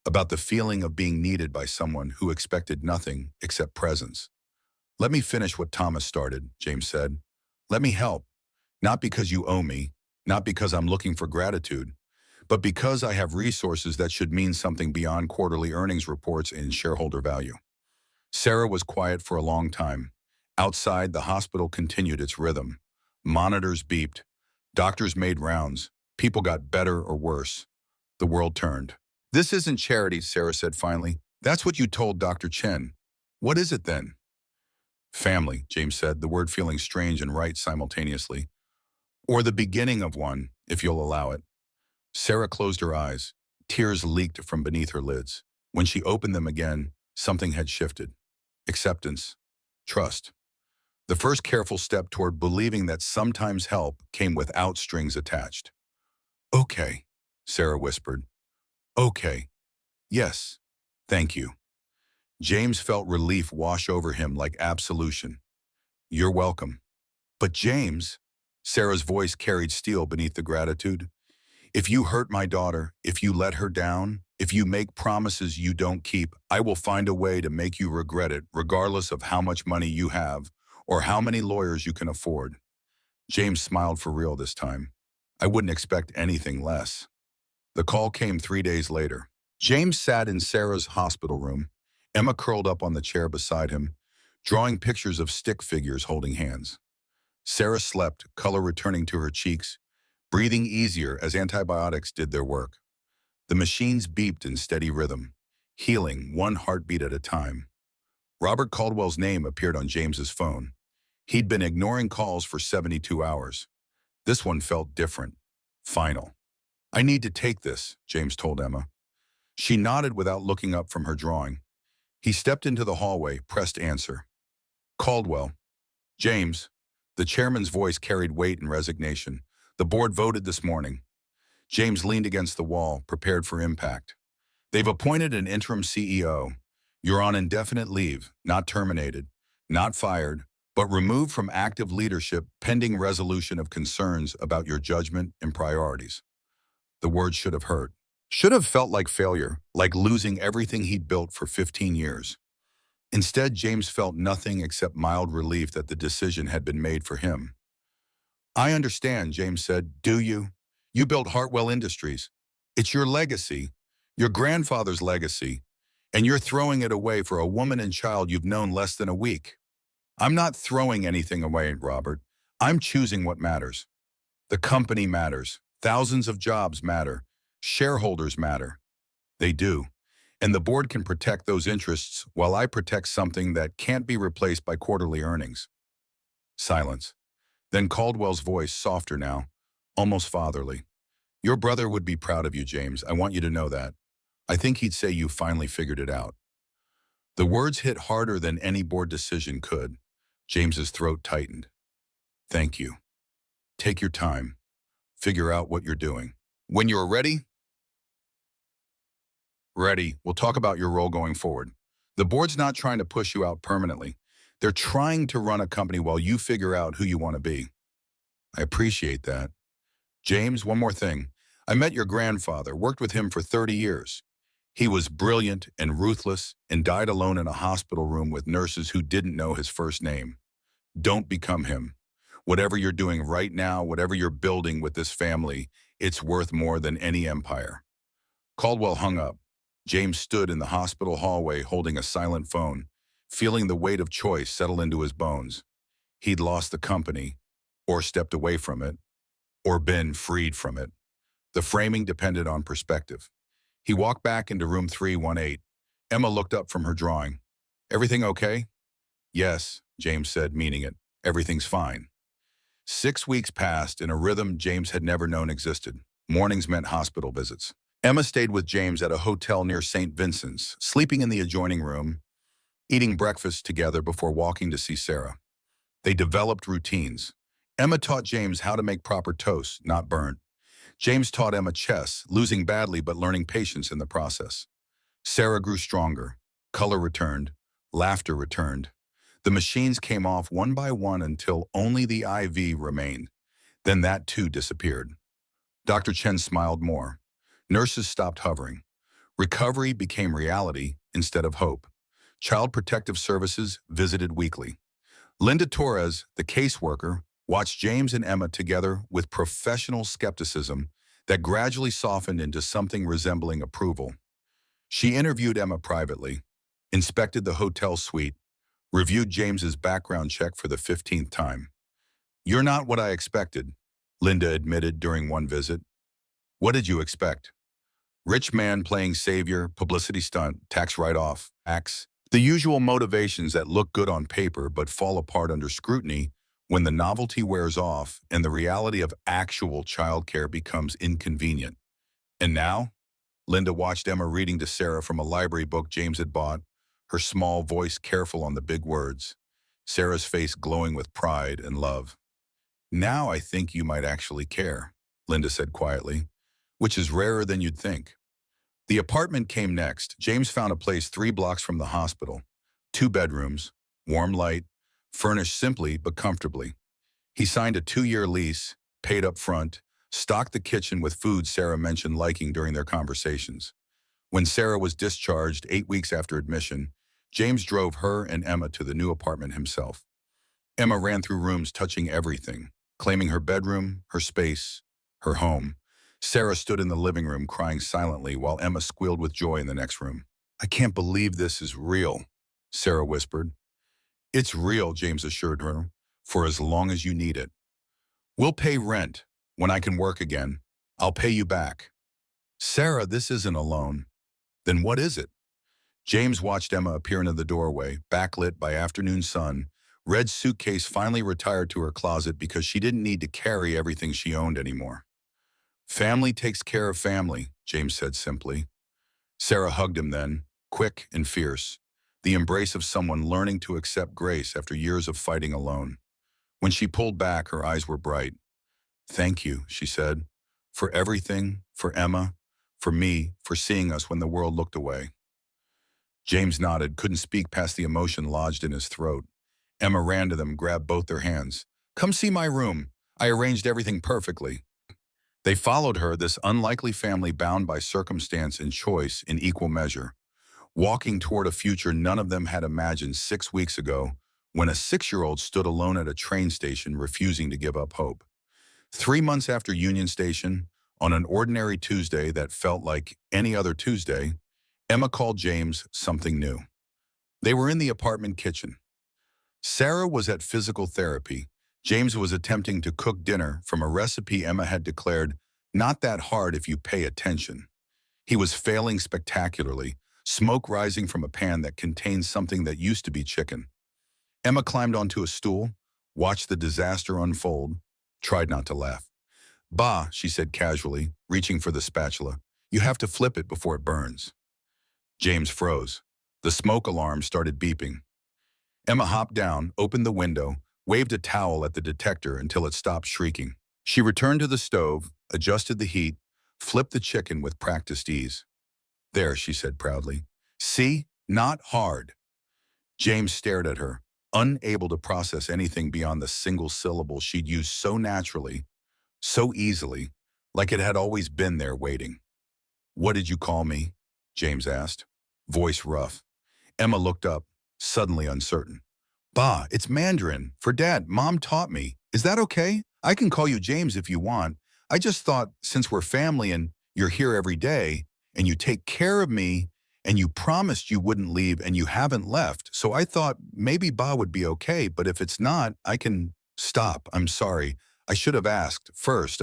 [SPEAKER 1] about the feeling of being needed by someone who expected nothing except presence. Let me finish what Thomas started, James said. Let me help. Not because you owe me, not because I'm looking for gratitude, but because I have resources that should mean something beyond quarterly earnings reports and shareholder value. Sarah was quiet for a long time. Outside, the hospital continued its rhythm. Monitors beeped. Doctors made rounds. People got better or worse. The world turned. This isn't charity, Sarah said finally. That's what you told Dr. Chen. What is it then? Family, James said, the word feeling strange and right simultaneously. Or the beginning of one, if you'll allow it. Sarah closed her eyes. Tears leaked from beneath her lids. When she opened them again, something had shifted. Acceptance. Trust. The first careful step toward believing that sometimes help came without strings attached. Okay, Sarah whispered. Okay. Yes. Thank you. James felt relief wash over him like absolution. You're welcome. But James, Sarah's voice carried steel beneath the gratitude. If you hurt my daughter, if you let her down, if you make promises you don't keep, I will find a way to make you regret it, regardless of how much money you have or how many lawyers you can afford. James smiled for real this time. I wouldn't expect anything less. The call came 3 days later. James sat in Sarah's hospital room, Emma curled up on the chair beside him, drawing pictures of stick figures holding hands. Sarah slept, color returning to her cheeks, breathing easier as antibiotics did their work. The machines beeped in steady rhythm, healing one heartbeat at a time. Robert Caldwell's name appeared on James's phone. He'd been ignoring calls for 72 hours. This one felt different, final. I need to take this, James told Emma. She nodded without looking up from her drawing. He stepped into the hallway, pressed answer. Caldwell. James. The chairman's voice carried weight and resignation. The board voted this morning. James leaned against the wall, prepared for impact. They've appointed an interim CEO. You're on indefinite leave, not terminated, not fired, but removed from active leadership pending resolution of concerns about your judgment and priorities. The words should have hurt. Should have felt like failure, like losing everything he'd built for 15 years. Instead, James felt nothing except mild relief that the decision had been made for him. I understand, James said. Do you? You built Hartwell Industries. It's your legacy, your grandfather's legacy, and you're throwing it away for a woman and child you've known less than a week. I'm not throwing anything away, Robert. I'm choosing what matters. The company matters. Thousands of jobs matter. Shareholders matter. They do. And the board can protect those interests while I protect something that can't be replaced by quarterly earnings. Silence. Then Caldwell's voice, softer now, almost fatherly. Your brother would be proud of you, James. I want you to know that. I think he'd say you finally figured it out. The words hit harder than any board decision could. James's throat tightened. Thank you. Take your time. Figure out what you're doing. When you're ready, we'll talk about your role going forward. The board's not trying to push you out permanently. They're trying to run a company while you figure out who you want to be. I appreciate that. James, one more thing. I met your grandfather, worked with him for 30 years. He was brilliant and ruthless and died alone in a hospital room with nurses who didn't know his first name. Don't become him. Whatever you're doing right now, whatever you're building with this family, it's worth more than any empire. Caldwell hung up. James stood in the hospital hallway holding a silent phone, feeling the weight of choice settle into his bones. He'd lost the company, or stepped away from it, or been freed from it. The framing depended on perspective. He walked back into room 318. Emma looked up from her drawing. Everything okay? Yes, James said, meaning it. Everything's fine. 6 weeks passed in a rhythm James had never known existed. Mornings meant hospital visits. Emma stayed with James at a hotel near St. Vincent's, sleeping in the adjoining room, eating breakfast together before walking to see Sarah. They developed routines. Emma taught James how to make proper toast, not burnt. James taught Emma chess, losing badly but learning patience in the process. Sarah grew stronger. Color returned. Laughter returned. The machines came off one by one until only the IV remained. Then that too disappeared. Dr. Chen smiled more. Nurses stopped hovering. Recovery became reality instead of hope. Child Protective Services visited weekly. Linda Torres, the caseworker, watched James and Emma together with professional skepticism that gradually softened into something resembling approval. She interviewed Emma privately, inspected the hotel suite, reviewed James's background check for the 15th time. "You're not what I expected," Linda admitted during one visit. "What did you expect? Rich man playing savior, publicity stunt, tax write-off, acts. The usual motivations that look good on paper but fall apart under scrutiny when the novelty wears off and the reality of actual childcare becomes inconvenient." And now, Linda watched Emma reading to Sarah from a library book James had bought, her small voice careful on the big words, Sarah's face glowing with pride and love. "Now I think you might actually care," Linda said quietly, "which is rarer than you'd think." The apartment came next. James found a place 3 blocks from the hospital. 2 bedrooms, warm light, furnished simply but comfortably. He signed a 2-year lease, paid up front, stocked the kitchen with food Sarah mentioned liking during their conversations. When Sarah was discharged 8 weeks after admission, James drove her and Emma to the new apartment himself. Emma ran through rooms touching everything, claiming her bedroom, her space, her home. Sarah stood in the living room crying silently while Emma squealed with joy in the next room. "I can't believe this is real," Sarah whispered. "It's real," James assured her, "for as long as you need it. We'll pay rent. When I can work again, I'll pay you back." "Sarah, this isn't a loan." "Then what is it?" James watched Emma appear into the doorway, backlit by afternoon sun, red suitcase finally retired to her closet because she didn't need to carry everything she owned anymore. "Family takes care of family," James said simply. Sarah hugged him then, quick and fierce, the embrace of someone learning to accept grace after years of fighting alone. When she pulled back, her eyes were bright. "Thank you," she said, "for everything, for Emma, for me, for seeing us when the world looked away." James nodded, couldn't speak past the emotion lodged in his throat. Emma ran to them, grabbed both their hands. "Come see my room. I arranged everything perfectly." They followed her, this unlikely family bound by circumstance and choice in equal measure, walking toward a future none of them had imagined 6 weeks ago when a 6-year-old stood alone at a train station refusing to give up hope. 3 months after Union Station, on an ordinary Tuesday that felt like any other Tuesday, Emma called James something new. They were in the apartment kitchen. Sarah was at physical therapy. James was attempting to cook dinner from a recipe Emma had declared, "Not that hard if you pay attention." He was failing spectacularly, smoke rising from a pan that contained something that used to be chicken. Emma climbed onto a stool, watched the disaster unfold, tried not to laugh. "Bah," she said casually, reaching for the spatula. "You have to flip it before it burns." James froze. The smoke alarm started beeping. Emma hopped down, opened the window, waved a towel at the detector until it stopped shrieking. She returned to the stove, adjusted the heat, flipped the chicken with practiced ease. "There," she said proudly. "See? Not hard." James stared at her, unable to process anything beyond the single syllable she'd used so naturally, so easily, like it had always been there waiting. "What did you call me?" James asked, voice rough. Emma looked up, suddenly uncertain. "Bah, it's Mandarin. For Dad, Mom taught me. Is that okay? I can call you James if you want. I just thought, since we're family and you're here every day, and you take care of me, and you promised you wouldn't leave and you haven't left, so I thought maybe Ba would be okay, but if it's not, I can..." "Stop, I'm sorry. I should have asked. First,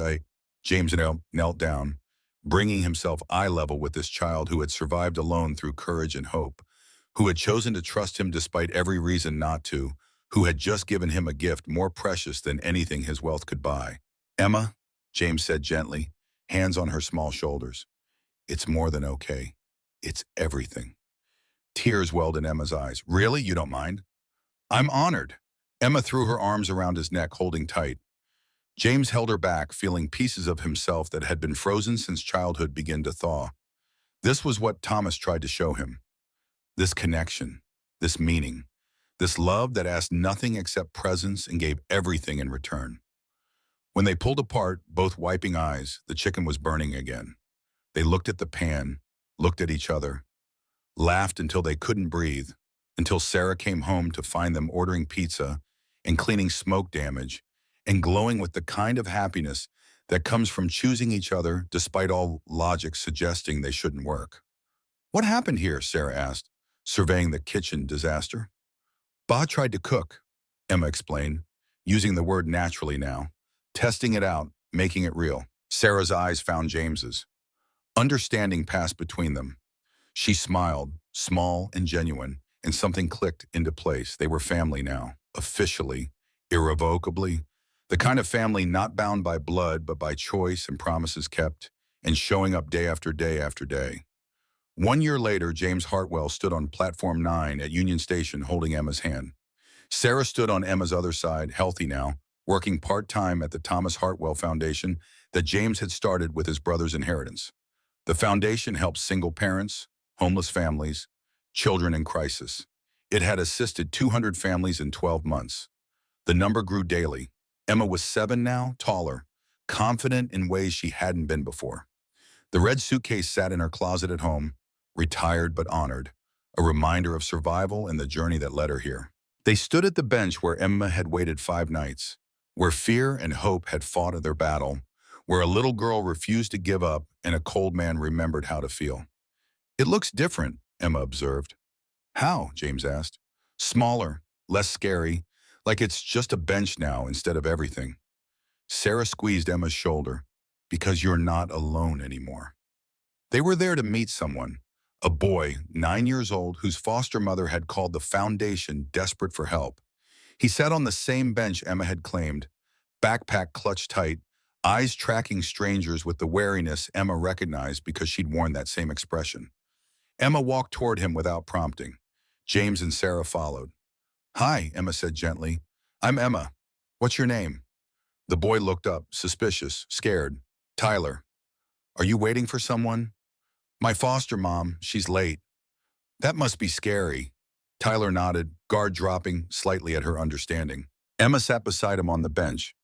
[SPEAKER 1] James knelt down, bringing himself eye level with this child who had survived alone through courage and hope, who had chosen to trust him despite every reason not to, who had just given him a gift more precious than anything his wealth could buy. "Emma," James said gently, hands on her small shoulders. "It's more than okay. It's everything." Tears welled in Emma's eyes. "Really? You don't mind?" "I'm honored." Emma threw her arms around his neck, holding tight. James held her back, feeling pieces of himself that had been frozen since childhood begin to thaw. This was what Thomas tried to show him. This connection, this meaning, this love that asked nothing except presence and gave everything in return. When they pulled apart, both wiping eyes, the chicken was burning again. They looked at the pan, looked at each other, laughed until they couldn't breathe, until Sarah came home to find them ordering pizza and cleaning smoke damage, and glowing with the kind of happiness that comes from choosing each other despite all logic suggesting they shouldn't work. "What happened here?" Sarah asked, surveying the kitchen disaster. "Ba tried to cook," Emma explained, using the word naturally now, testing it out, making it real. Sarah's eyes found James's. Understanding passed between them. She smiled, small and genuine, and something clicked into place. They were family now, officially, irrevocably. The kind of family not bound by blood, but by choice and promises kept, and showing up day after day after day. 1 year later, James Hartwell stood on Platform 9 at Union Station holding Emma's hand. Sarah stood on Emma's other side, healthy now, working part-time at the Thomas Hartwell Foundation that James had started with his brother's inheritance. The foundation helps single parents, homeless families, children in crisis. It had assisted 200 families in 12 months. The number grew daily. Emma was 7 now, taller, confident in ways she hadn't been before. The red suitcase sat in her closet at home, retired but honored, a reminder of survival and the journey that led her here. They stood at the bench where Emma had waited 5 nights, where fear and hope had fought their battle, where a little girl refused to give up and a cold man remembered how to feel. "It looks different," Emma observed. "How?" James asked. "Smaller, less scary, like it's just a bench now instead of everything." Sarah squeezed Emma's shoulder. "Because you're not alone anymore." They were there to meet someone, a boy, 9 years old, whose foster mother had called the foundation desperate for help. He sat on the same bench Emma had claimed, backpack clutched tight, eyes tracking strangers with the wariness Emma recognized because she'd worn that same expression. Emma walked toward him without prompting. James and Sarah followed. "Hi," Emma said gently. "I'm Emma. What's your name?" The boy looked up, suspicious, scared. "Tyler." "Are you waiting for someone?" "My foster mom. She's late." "That must be scary." Tyler nodded, guard dropping slightly at her understanding. Emma sat beside him on the bench.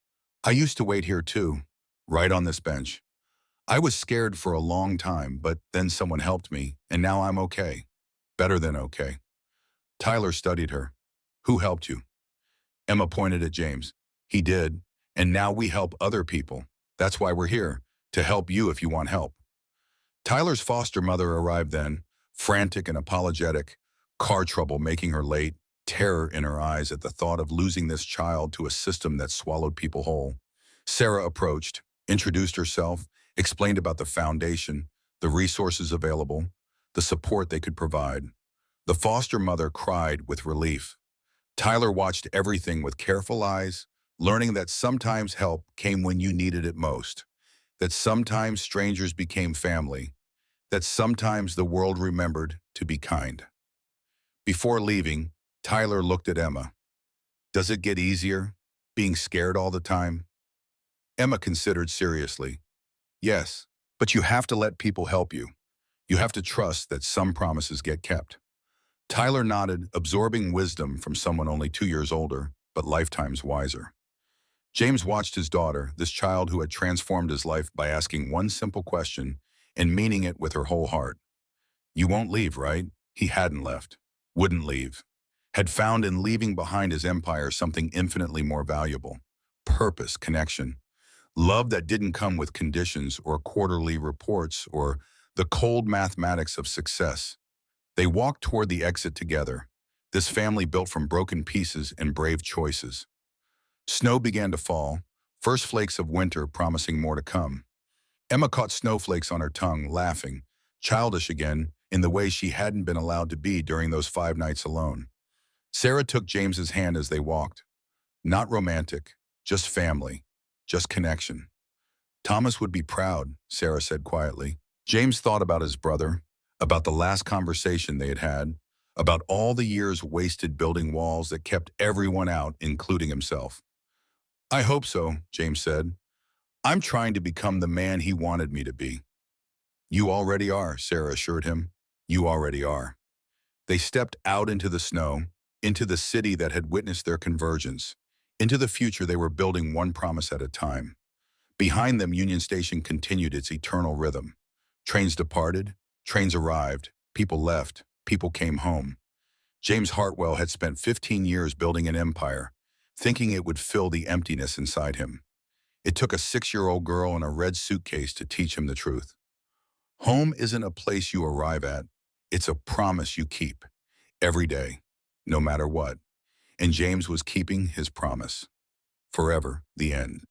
[SPEAKER 1] "I used to wait here too, right on this bench. I was scared for a long time, but then someone helped me, and now I'm okay. Better than okay." Tyler studied her. "Who helped you?" Emma pointed at James. "He did, and now we help other people. That's why we're here, to help you if you want help." Tyler's foster mother arrived then, frantic and apologetic, car trouble making her late, terror in her eyes at the thought of losing this child to a system that swallowed people whole. Sarah approached, introduced herself, explained about the foundation, the resources available, the support they could provide. The foster mother cried with relief. Tyler watched everything with careful eyes, learning that sometimes help came when you needed it most, that sometimes strangers became family, that sometimes the world remembered to be kind. Before leaving, Tyler looked at Emma. "Does it get easier, being scared all the time?" Emma considered seriously. "Yes, but you have to let people help you. You have to trust that some promises get kept." Tyler nodded, absorbing wisdom from someone only 2 years older, but lifetimes wiser. James watched his daughter, this child who had transformed his life by asking one simple question and meaning it with her whole heart. "You won't leave, right?" He hadn't left, wouldn't leave, had found in leaving behind his empire something infinitely more valuable: purpose, connection, love that didn't come with conditions or quarterly reports or the cold mathematics of success. They walked toward the exit together, this family built from broken pieces and brave choices. Snow began to fall, first flakes of winter promising more to come. Emma caught snowflakes on her tongue, laughing, childish again in the way she hadn't been allowed to be during those 5 nights alone. Sarah took James's hand as they walked. Not romantic, just family, just connection. "Thomas would be proud," Sarah said quietly. James thought about his brother, about the last conversation they had had, about all the years wasted building walls that kept everyone out, including himself. "I hope so," James said. "I'm trying to become the man he wanted me to be." "You already are," Sarah assured him. "You already are." They stepped out into the snow, into the city that had witnessed their convergence, into the future they were building one promise at a time. Behind them, Union Station continued its eternal rhythm. Trains departed, trains arrived, people left, people came home. James Hartwell had spent 15 years building an empire, thinking it would fill the emptiness inside him. It took a 6-year-old girl in a red suitcase to teach him the truth. Home isn't a place you arrive at. It's a promise you keep every day, no matter what. And James was keeping his promise. Forever, the end.